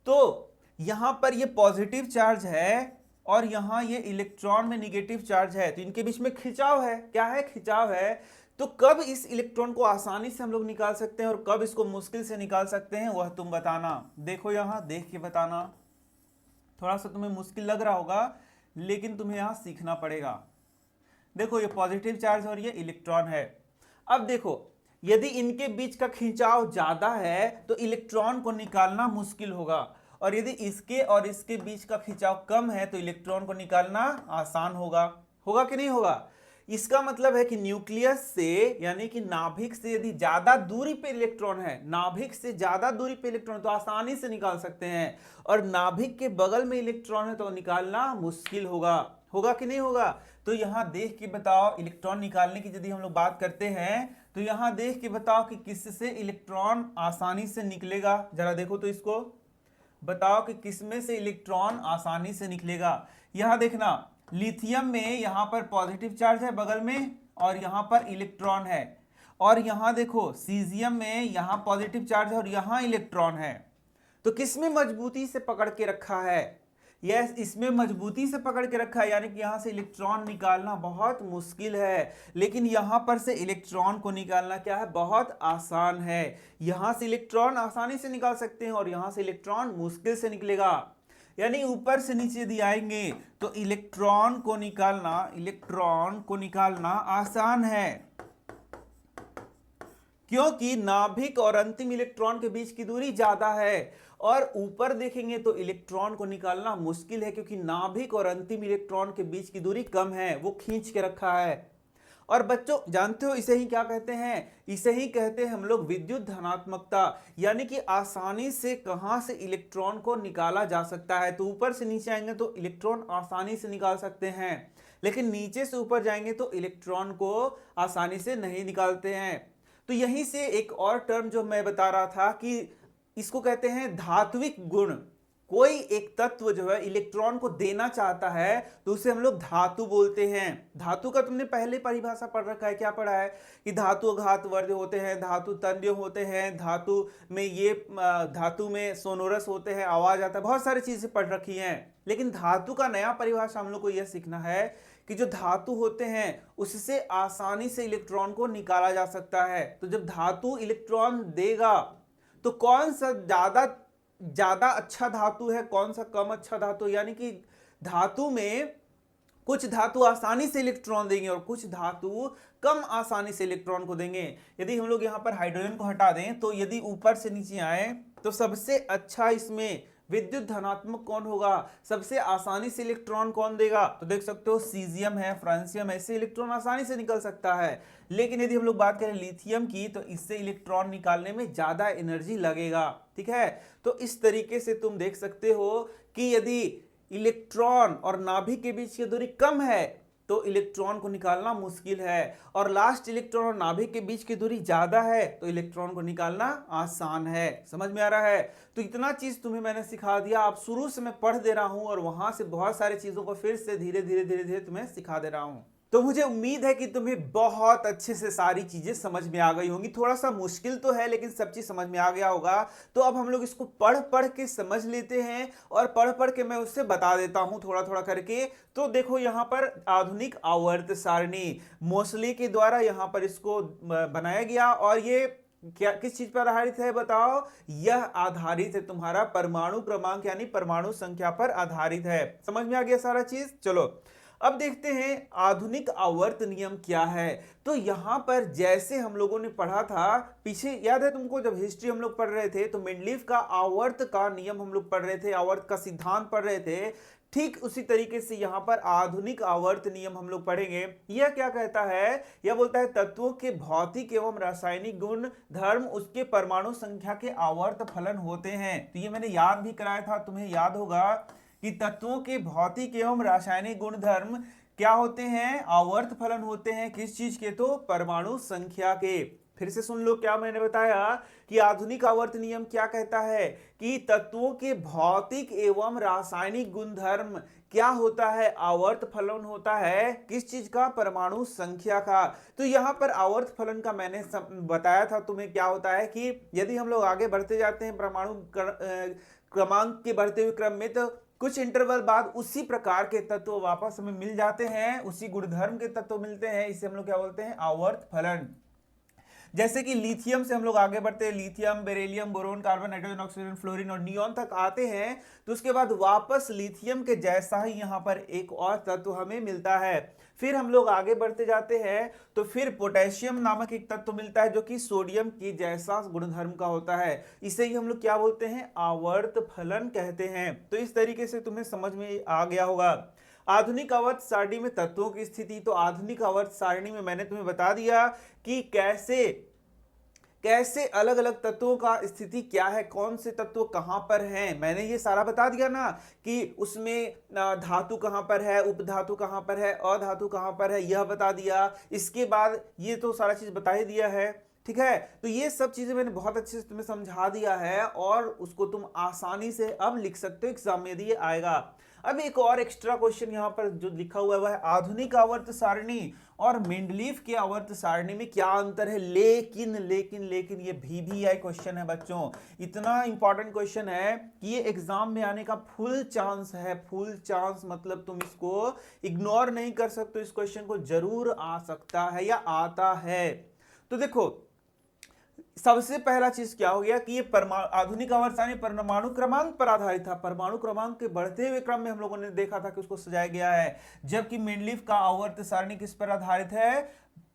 तो यहां पर ये पॉजिटिव चार्ज है और यहां ये इलेक्ट्रॉन में निगेटिव चार्ज है, तो इनके बीच में खिंचाव है। क्या है? खिंचाव है। तो कब इस इलेक्ट्रॉन को आसानी से हम लोग निकाल सकते हैं और कब इसको मुश्किल से निकाल सकते हैं, वह तुम बताना। देखो यहां देख के बताना। थोड़ा सा तुम्हें मुश्किल लग रहा होगा, लेकिन तुम्हें यहां सीखना पड़ेगा। देखो ये पॉजिटिव चार्ज और ये इलेक्ट्रॉन है। अब देखो, यदि इनके बीच का खिंचाव ज्यादा है तो इलेक्ट्रॉन को निकालना मुश्किल होगा, और यदि इसके और इसके बीच का खिंचाव कम है तो इलेक्ट्रॉन को निकालना आसान होगा। होगा कि नहीं होगा? इसका मतलब है कि न्यूक्लियस से यानी कि नाभिक से यदि ज्यादा दूरी पे इलेक्ट्रॉन है, नाभिक से ज्यादा दूरी पे इलेक्ट्रॉन तो आसानी से निकाल सकते हैं, और नाभिक के बगल में इलेक्ट्रॉन है तो निकालना मुश्किल होगा। होगा कि नहीं होगा? तो यहां देख के बताओ, इलेक्ट्रॉन निकालने की यदि हम लोग बात करते हैं तो यहां देख के बताओ कि किससे इलेक्ट्रॉन आसानी से निकलेगा। जरा देखो तो इसको बताओ कि किसमें से इलेक्ट्रॉन आसानी से निकलेगा। यहां देखना, लिथियम में यहां पर पॉजिटिव चार्ज है बगल में और यहां पर इलेक्ट्रॉन है, और यहां देखो सीजियम में यहां पॉजिटिव चार्ज है और यहां इलेक्ट्रॉन है। तो किसमें मजबूती से पकड़ के रखा है? यह इसमें मजबूती से पकड़ के रखा है, यानी कि यहां से इलेक्ट्रॉन निकालना बहुत मुश्किल है, लेकिन यहां पर से इलेक्ट्रॉन को निकालना क्या है, बहुत आसान है। यहां से इलेक्ट्रॉन आसानी से निकाल सकते हैं और यहां से इलेक्ट्रॉन मुश्किल से निकलेगा। यानी ऊपर से नीचे यदि आएंगे तो इलेक्ट्रॉन को निकालना आसान है, क्योंकि नाभिक और अंतिम इलेक्ट्रॉन के बीच की दूरी ज्यादा है। और ऊपर देखेंगे तो इलेक्ट्रॉन को निकालना मुश्किल है, क्योंकि नाभिक और अंतिम इलेक्ट्रॉन के बीच की दूरी कम है, वो खींच के रखा है। और बच्चों जानते हो इसे ही क्या कहते हैं, इसे ही कहते हैं हम लोग विद्युत धनात्मकता, यानी कि आसानी से कहां से इलेक्ट्रॉन को निकाला जा सकता है। तो ऊपर से नीचे आएंगे तो इलेक्ट्रॉन आसानी से निकाल सकते हैं, लेकिन नीचे से ऊपर जाएंगे तो इलेक्ट्रॉन को आसानी से नहीं निकालते हैं। तो यहीं से एक और टर्म जो मैं बता रहा था कि इसको कहते हैं धात्विक गुण। कोई एक तत्व जो है इलेक्ट्रॉन को देना चाहता है तो उसे हम लोग धातु बोलते हैं। धातु का तुमने पहले परिभाषा पढ़ रखा है, क्या पढ़ा है कि धातु घात वर्ज्य होते हैं, धातु तन्य होते हैं, धातु में सोनोरस होते हैं, आवाज आता है, बहुत सारी चीजें पढ़ रखी हैं। लेकिन धातु का नया परिभाषा हम लोग को यह सीखना है कि जो धातु होते हैं उससे आसानी से इलेक्ट्रॉन को निकाला जा सकता है। तो जब धातु इलेक्ट्रॉन देगा तो कौन सा ज्यादा अच्छा धातु है, कौन सा कम अच्छा धातु, यानी कि धातु में कुछ धातु आसानी से इलेक्ट्रॉन देंगे और कुछ धातु कम आसानी से इलेक्ट्रॉन को देंगे। यदि हम लोग यहां पर हाइड्रोजन को हटा दें तो यदि ऊपर से नीचे आए तो सबसे अच्छा इसमें विद्युत धनात्मक कौन होगा, सबसे आसानी से इलेक्ट्रॉन कौन देगा, तो देख सकते हो सीजियम है, फ्रांसियम, ऐसे इलेक्ट्रॉन आसानी से निकल सकता है। लेकिन यदि हम लोग बात करें लिथियम की तो इससे इलेक्ट्रॉन निकालने में ज्यादा एनर्जी लगेगा। ठीक है, तो इस तरीके से तुम देख सकते हो कि यदि इलेक्ट्रॉन और नाभिक के बीच की दूरी कम है तो इलेक्ट्रॉन को निकालना मुश्किल है, और लास्ट इलेक्ट्रॉन और नाभिक के बीच की दूरी ज्यादा है तो इलेक्ट्रॉन को निकालना आसान है। समझ में आ रहा है? तो इतना चीज तुम्हें मैंने सिखा दिया, आप शुरू से मैं पढ़ दे रहा हूं और वहां से बहुत सारी चीजों को फिर से धीरे धीरे तुम्हें सिखा दे रहा हूं। तो मुझे उम्मीद है कि तुम्हें बहुत अच्छे से सारी चीजें समझ में आ गई होंगी। थोड़ा सा मुश्किल तो है लेकिन सब चीज समझ में आ गया होगा। तो अब हम लोग इसको पढ़ के समझ लेते हैं और पढ़ के मैं उससे बता देता हूं थोड़ा थोड़ा करके। तो देखो यहाँ पर आधुनिक आवर्त सारणी मोसले के द्वारा यहाँ पर इसको बनाया गया, और ये क्या किस चीज पर आधारित है बताओ? यह आधारित है तुम्हारा परमाणु क्रमांक यानी परमाणु संख्या पर आधारित है। समझ में आ गया सारा चीज? चलो अब देखते हैं आधुनिक आवर्त नियम क्या है। तो यहां पर जैसे हम लोगों ने पढ़ा था पीछे, याद है तुमको जब हिस्ट्री हम लोग पढ़ रहे थे तो मेंडलीव का आवर्त का नियम हम लोग पढ़ रहे थे, आवर्त का सिद्धांत पढ़ रहे थे। ठीक उसी तरीके से यहां पर आधुनिक आवर्त नियम हम लोग पढ़ेंगे। यह क्या कहता है? यह बोलता है तत्वों के भौतिक एवं रासायनिक गुण धर्म उसके परमाणु संख्या के आवर्त फलन होते हैं। तो ये मैंने याद भी कराया था, तुम्हें याद होगा कि तत्वों के भौतिक एवं रासायनिक गुणधर्म क्या होते हैं? आवर्त फलन होते हैं। किस चीज के? तो परमाणु संख्या के। फिर से सुन लो क्या मैंने बताया कि आधुनिक आवर्त नियम क्या कहता है कि तत्वों के भौतिक एवं रासायनिक गुणधर्म क्या होता है? आवर्त फलन होता है। किस चीज का? परमाणु संख्या का। तो यहां पर आवर्त फलन का मैंने बताया था तुम्हें क्या होता है कि यदि हम लोग आगे बढ़ते जाते हैं परमाणु क्रमांक के बढ़ते हुए क्रम में, तो कुछ इंटरवल बाद उसी प्रकार के तत्व वापस हमें मिल जाते हैं, उसी गुणधर्म के तत्व मिलते हैं। इसे हम लोग क्या बोलते हैं? आवर्त फलन। जैसे कि लिथियम से हम लोग आगे बढ़ते हैं, lithium, beryllium, boron, carbon, nitrogen, oxygen, fluorine और नियोन तक आते हैं, तो उसके बाद वापस लिथियम के जैसा ही यहाँ पर एक और तत्व हमें मिलता है। फिर हम लोग आगे बढ़ते जाते हैं तो फिर पोटेशियम नामक एक तत्व मिलता है जो कि सोडियम के जैसा गुणधर्म का होता है। इसे ही हम लोग क्या बोलते हैं? आवर्त फलन कहते हैं। तो इस तरीके से तुम्हें समझ में आ गया होगा। आधुनिक आवर्त सारणी में तत्वों की स्थिति, तो आधुनिक आवर्त सारणी में मैंने तुम्हें बता दिया कि कैसे अलग अलग तत्वों का स्थिति क्या है, कौन से तत्व कहां पर हैं। मैंने ये सारा बता दिया ना कि उसमें धातु कहां पर है, उपधातु कहां पर है, अधातु कहां पर है, यह बता दिया। इसके बाद ये तो सारा चीज बता ही दिया है। ठीक है, तो ये सब चीजें मैंने बहुत अच्छे से तुम्हें समझा दिया है और उसको तुम आसानी से अब लिख सकते हो एग्जाम में यदि ये आएगा। अब एक और एक्स्ट्रा क्वेश्चन यहाँ पर जो लिखा हुआ है वह है आधुनिक आवर्त सारणी और मेंडलीव के आवर्त सारणी में क्या अंतर है। लेकिन लेकिन लेकिन ये VVI क्वेश्चन है बच्चों, इतना इंपॉर्टेंट क्वेश्चन है कि ये एग्जाम में आने का फुल चांस है, फुल चांस मतलब तुम इसको इग्नोर नहीं कर सकते, इस क्वेश्चन को जरूर आ सकता है या आता है। तो देखो सबसे पहला चीज क्या हो गया कि ये आधुनिक आवर्त सारणी परमाणु क्रमांक पर आधारित था। परमाणु क्रमांक के बढ़ते हुए क्रम में हम लोगों ने देखा था कि उसको सजाया गया है, जबकि मेंडलीव का आवर्त सारणी किस पर आधारित है,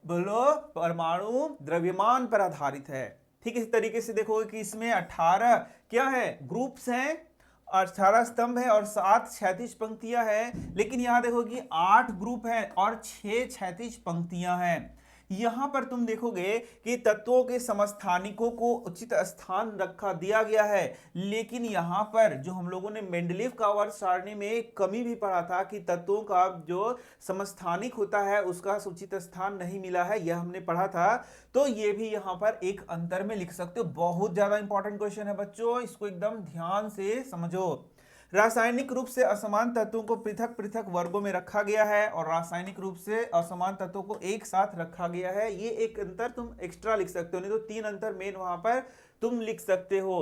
बोलो, परमाणु द्रव्यमान पर आधारित है। ठीक इस तरीके से देखोगे कि इसमें 18 क्या है ग्रुप्स हैं, 18 स्तंभ है और 7 क्षैतिज पंक्तियां हैं, लेकिन यहां देखो कि 8 ग्रुप हैं और 6 क्षैतिज पंक्तियां हैं। यहां पर तुम देखोगे कि तत्वों के समस्थानिकों को उचित स्थान रखा दिया गया है, लेकिन यहां पर जो हम लोगों ने मेंडलीव का आवर्त सारणी में एक कमी भी पढ़ा था कि तत्वों का जो समस्थानिक होता है उसका उचित स्थान नहीं मिला है, यह हमने पढ़ा था। तो ये भी यहां पर एक अंतर में लिख सकते हो। बहुत ज्यादा इंपॉर्टेंट क्वेश्चन है बच्चों, इसको एकदम ध्यान से समझो। रासायनिक रूप से असमान तत्वों को पृथक पृथक वर्गों में रखा गया है और रासायनिक रूप से असमान तत्वों को एक साथ रखा गया है। ये एक अंतर तुम एक्स्ट्रा लिख सकते हो, नहीं तो 3 अंतर मेन वहां पर तुम लिख सकते हो।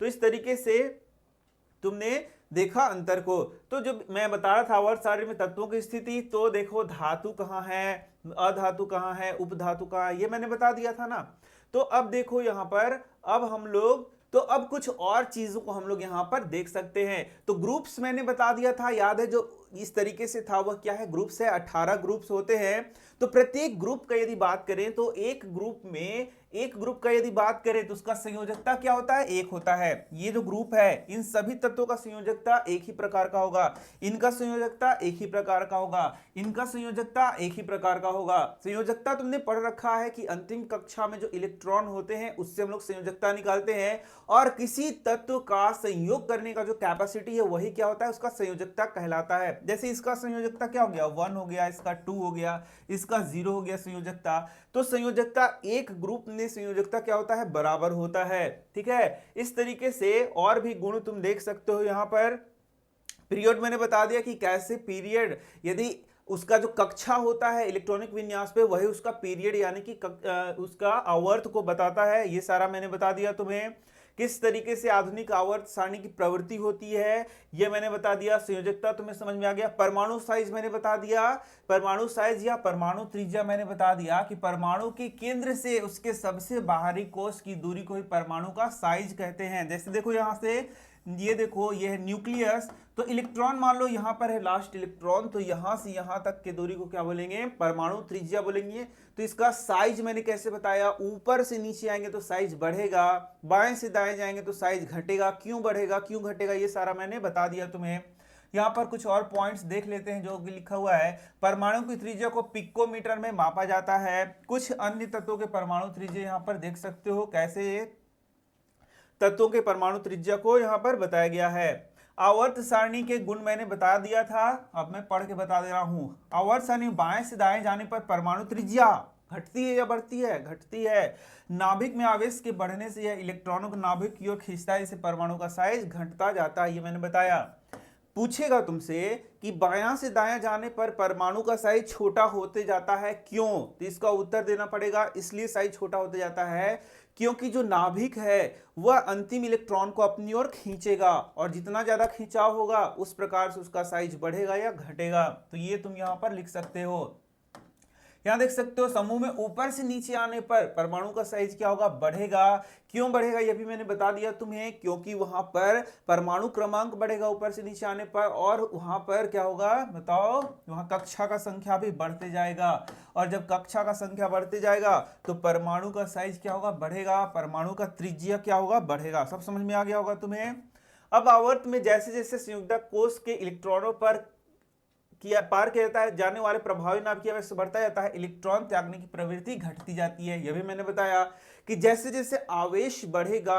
तो इस तरीके से तुमने देखा अंतर को। तो जब मैं बता रहा था आवर्त सारणी में तत्वों की स्थिति, तो देखो धातु कहाँ है, अधातु कहाँ है, उपधातु कहाँ है, ये मैंने बता दिया था ना। तो अब देखो यहाँ पर अब कुछ और चीजों को हम लोग यहां पर देख सकते हैं। तो ग्रुप्स मैंने बता दिया था, याद है, जो इस तरीके से था वह क्या है, ग्रुप्स है, 18 ग्रुप्स होते हैं। तो प्रत्येक ग्रुप का यदि बात करें तो एक ग्रुप का यदि बात करें तो उसका संयोजकता क्या होता है, 1 होता है। ये जो ग्रुप है इन सभी तत्वों का संयोजकता एक ही प्रकार का होगा, इनका संयोजकता एक ही प्रकार का होगा, इनका संयोजकता एक ही प्रकार का होगा। संयोजकता तुमने पढ़ रखा है कि अंतिम कक्षा में जो इलेक्ट्रॉन होते हैं उससे हम लोग संयोजकता निकालते हैं, और किसी तत्व का संयोग करने का जो कैपेसिटी है वही क्या होता है, उसका संयोजकता कहलाता है। जैसे इसका संयोजकता क्या हो गया, 1 हो गया, इसका 2 हो गया, इसका 0 हो गया संयोजकता। तो संयोजकता एक ग्रुप में संयोजकता क्या होता है, बराबर होता है। ठीक है, इस तरीके से और भी गुण तुम देख सकते हो। यहां पर पीरियड मैंने बता दिया कि कैसे पीरियड, यदि उसका जो कक्षा होता है इलेक्ट्रॉनिक विन्यास पे, वही उसका पीरियड यानी कि उसका आवर्त को बताता है। ये सारा मैंने बता दिया तुम्हें। किस तरीके से आधुनिक आवर्त सारणी की प्रवृत्ति होती है यह मैंने बता दिया। संयोजकता तुम्हें समझ में आ गया। परमाणु साइज मैंने बता दिया, परमाणु साइज या परमाणु त्रिज्या मैंने बता दिया कि परमाणु के केंद्र से उसके सबसे बाहरी कोश की दूरी को ही परमाणु का साइज कहते हैं। जैसे देखो यहां से ये देखो, ये है न्यूक्लियस, तो इलेक्ट्रॉन मान लो यहाँ पर है लास्ट इलेक्ट्रॉन, तो यहाँ से यहाँ तक के दूरी को क्या बोलेंगे, परमाणु त्रिज्या बोलेंगे। तो इसका साइज मैंने कैसे बताया, ऊपर से नीचे आएंगे तो साइज बढ़ेगा, बाएं से दाएं जाएंगे तो साइज घटेगा। क्यों बढ़ेगा क्यों घटेगा ये सारा मैंने बता दिया तुम्हें। यहाँ पर कुछ और पॉइंट्स देख लेते हैं जो लिखा हुआ है। परमाणु की त्रिज्या को पिकोमीटर में मापा जाता है। कुछ अन्य तत्वों के परमाणु त्रिज्या यहाँ पर देख सकते हो, कैसे तत्वों के परमाणु त्रिज्या को यहाँ पर बताया गया है। आवर्त सारणी के गुण मैंने बता दिया था, अब मैं पढ़ के बता दे रहा हूं। आवर्त सारणी बाएं से दाएं जाने पर परमाणु त्रिज्या घटती है या बढ़ती है, घटती है। नाभिक में आवेश के बढ़ने से यह इलेक्ट्रॉनों को नाभिक की ओर खींचता है, इससे परमाणु का साइज घटता जाता है, ये मैंने बताया। पूछेगा तुमसे कि बायां से दायां जाने पर परमाणु का साइज छोटा होते जाता है, क्यों, तो इसका उत्तर देना पड़ेगा इसलिए साइज छोटा होते जाता है क्योंकि जो नाभिक है वह अंतिम इलेक्ट्रॉन को अपनी ओर खींचेगा, और जितना ज्यादा खिंचाव होगा उस प्रकार से उसका साइज बढ़ेगा या घटेगा। तो ये तुम यहां पर लिख सकते हो। यहां देख सकते हो समूह में ऊपर से नीचे आने पर परमाणु का साइज क्या होगा, बढ़ेगा। क्यों बढ़ेगा यह भी मैंने बता दिया तुम्हें, क्योंकि वहां पर परमाणु क्रमांक बढ़ेगा ऊपर से नीचे आने पर, और वहां पर क्या होगा बताओ, वहां कक्षा का संख्या भी बढ़ते जाएगा, और जब कक्षा का संख्या बढ़ते जाएगा तो परमाणु का साइज क्या होगा, बढ़ेगा, परमाणु का त्रिज्या क्या होगा, बढ़ेगा। सब समझ में आ गया होगा तुम्हें। अब आवर्त में जैसे जैसे संयुग्धक कोष के इलेक्ट्रॉनों पर पार किया जाता है, जाने वाले प्रभावी नाभिकीय आवेश बढ़ता जाता है, इलेक्ट्रॉन त्यागने की प्रवृत्ति घटती जाती है। यह भी मैंने बताया कि जैसे जैसे आवेश बढ़ेगा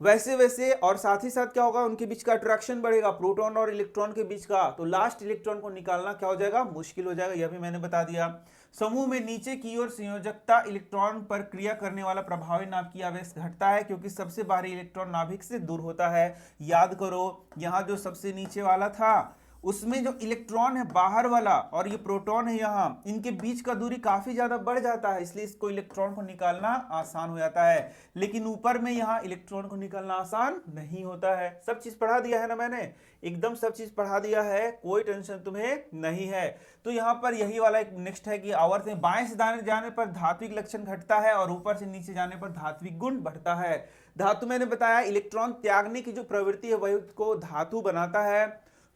वैसे वैसे, और साथ ही साथ क्या होगा, उनके बीच का अट्रैक्शन बढ़ेगा, प्रोटॉन और इलेक्ट्रॉन के बीच का, तो लास्ट इलेक्ट्रॉन को निकालना क्या हो जाएगा, मुश्किल हो जाएगा। यह भी मैंने बता दिया। समूह में नीचे की ओर संयोजकता इलेक्ट्रॉन पर क्रिया करने वाला प्रभावी नाभिकीय आवेश घटता है क्योंकि सबसे बाहरी इलेक्ट्रॉन नाभिक से दूर होता है। याद करो, यहाँ जो सबसे नीचे वाला था उसमें जो इलेक्ट्रॉन है बाहर वाला और ये प्रोटॉन है यहाँ, इनके बीच का दूरी काफी ज्यादा बढ़ जाता है, इसलिए इसको इलेक्ट्रॉन को निकालना आसान हो जाता है। लेकिन ऊपर में यहाँ इलेक्ट्रॉन को निकालना आसान नहीं होता है। सब चीज पढ़ा दिया है ना मैंने, एकदम सब चीज पढ़ा दिया है, कोई टेंशन तुम्हें नहीं है। तो यहाँ पर यही वाला एक नेक्स्ट है कि आवर्त में बाएं से दाएं जाने पर धात्विक लक्षण घटता है और ऊपर से नीचे जाने पर धात्विक गुण बढ़ता है। धातु मैंने बताया इलेक्ट्रॉन त्यागने की जो प्रवृत्ति है वही उसको धातु बनाता है।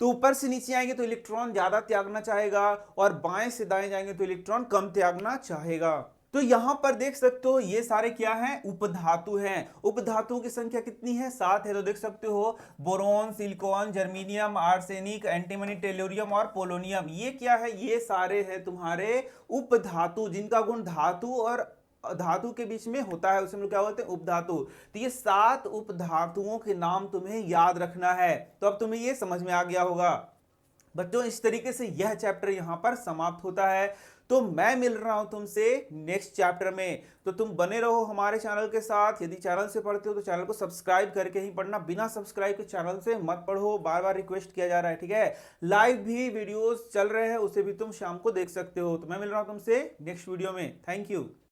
तो ऊपर से नीचे आएंगे तो इलेक्ट्रॉन ज्यादा त्यागना चाहेगा और बाएं से दाएं जाएंगे तो इलेक्ट्रॉन कम त्यागना चाहेगा। तो यहां पर देख सकते हो ये सारे क्या हैं, उपधातु हैं। उपधातुओं की संख्या कितनी है, 7 है। तो देख सकते हो boron, silicon, germanium, arsenic, antimony, tellurium और पोलोनियम, ये क्या है, ये सारे हैं तुम्हारे उपधातु जिनका गुण धातु और धातु के बीच में होता है, उसे हम लोग क्या बोलते हैं, उपधातु। तो ये 7 उपधातुओं के नाम तुम्हें याद रखना है। तो अब तुम्हें ये समझ में आ गया होगा बच्चों। इस तरीके से यह चैप्टर यहां पर समाप्त होता है। तो मैं मिल रहा हूं तुमसे नेक्स्ट चैप्टर में, तो तुम बने रहो हमारे चैनल के साथ। यदि चैनल से पढ़ते हो तो चैनल को सब्सक्राइब करके ही पढ़ना, बिना सब्सक्राइब के चैनल से मत पढ़ो, बार बार रिक्वेस्ट किया जा रहा है, ठीक है। लाइव भी वीडियोस चल रहे हैं, उसे भी तुम शाम को देख सकते हो। तो मैं मिल रहा हूं तुमसे नेक्स्ट वीडियो में। Thank you.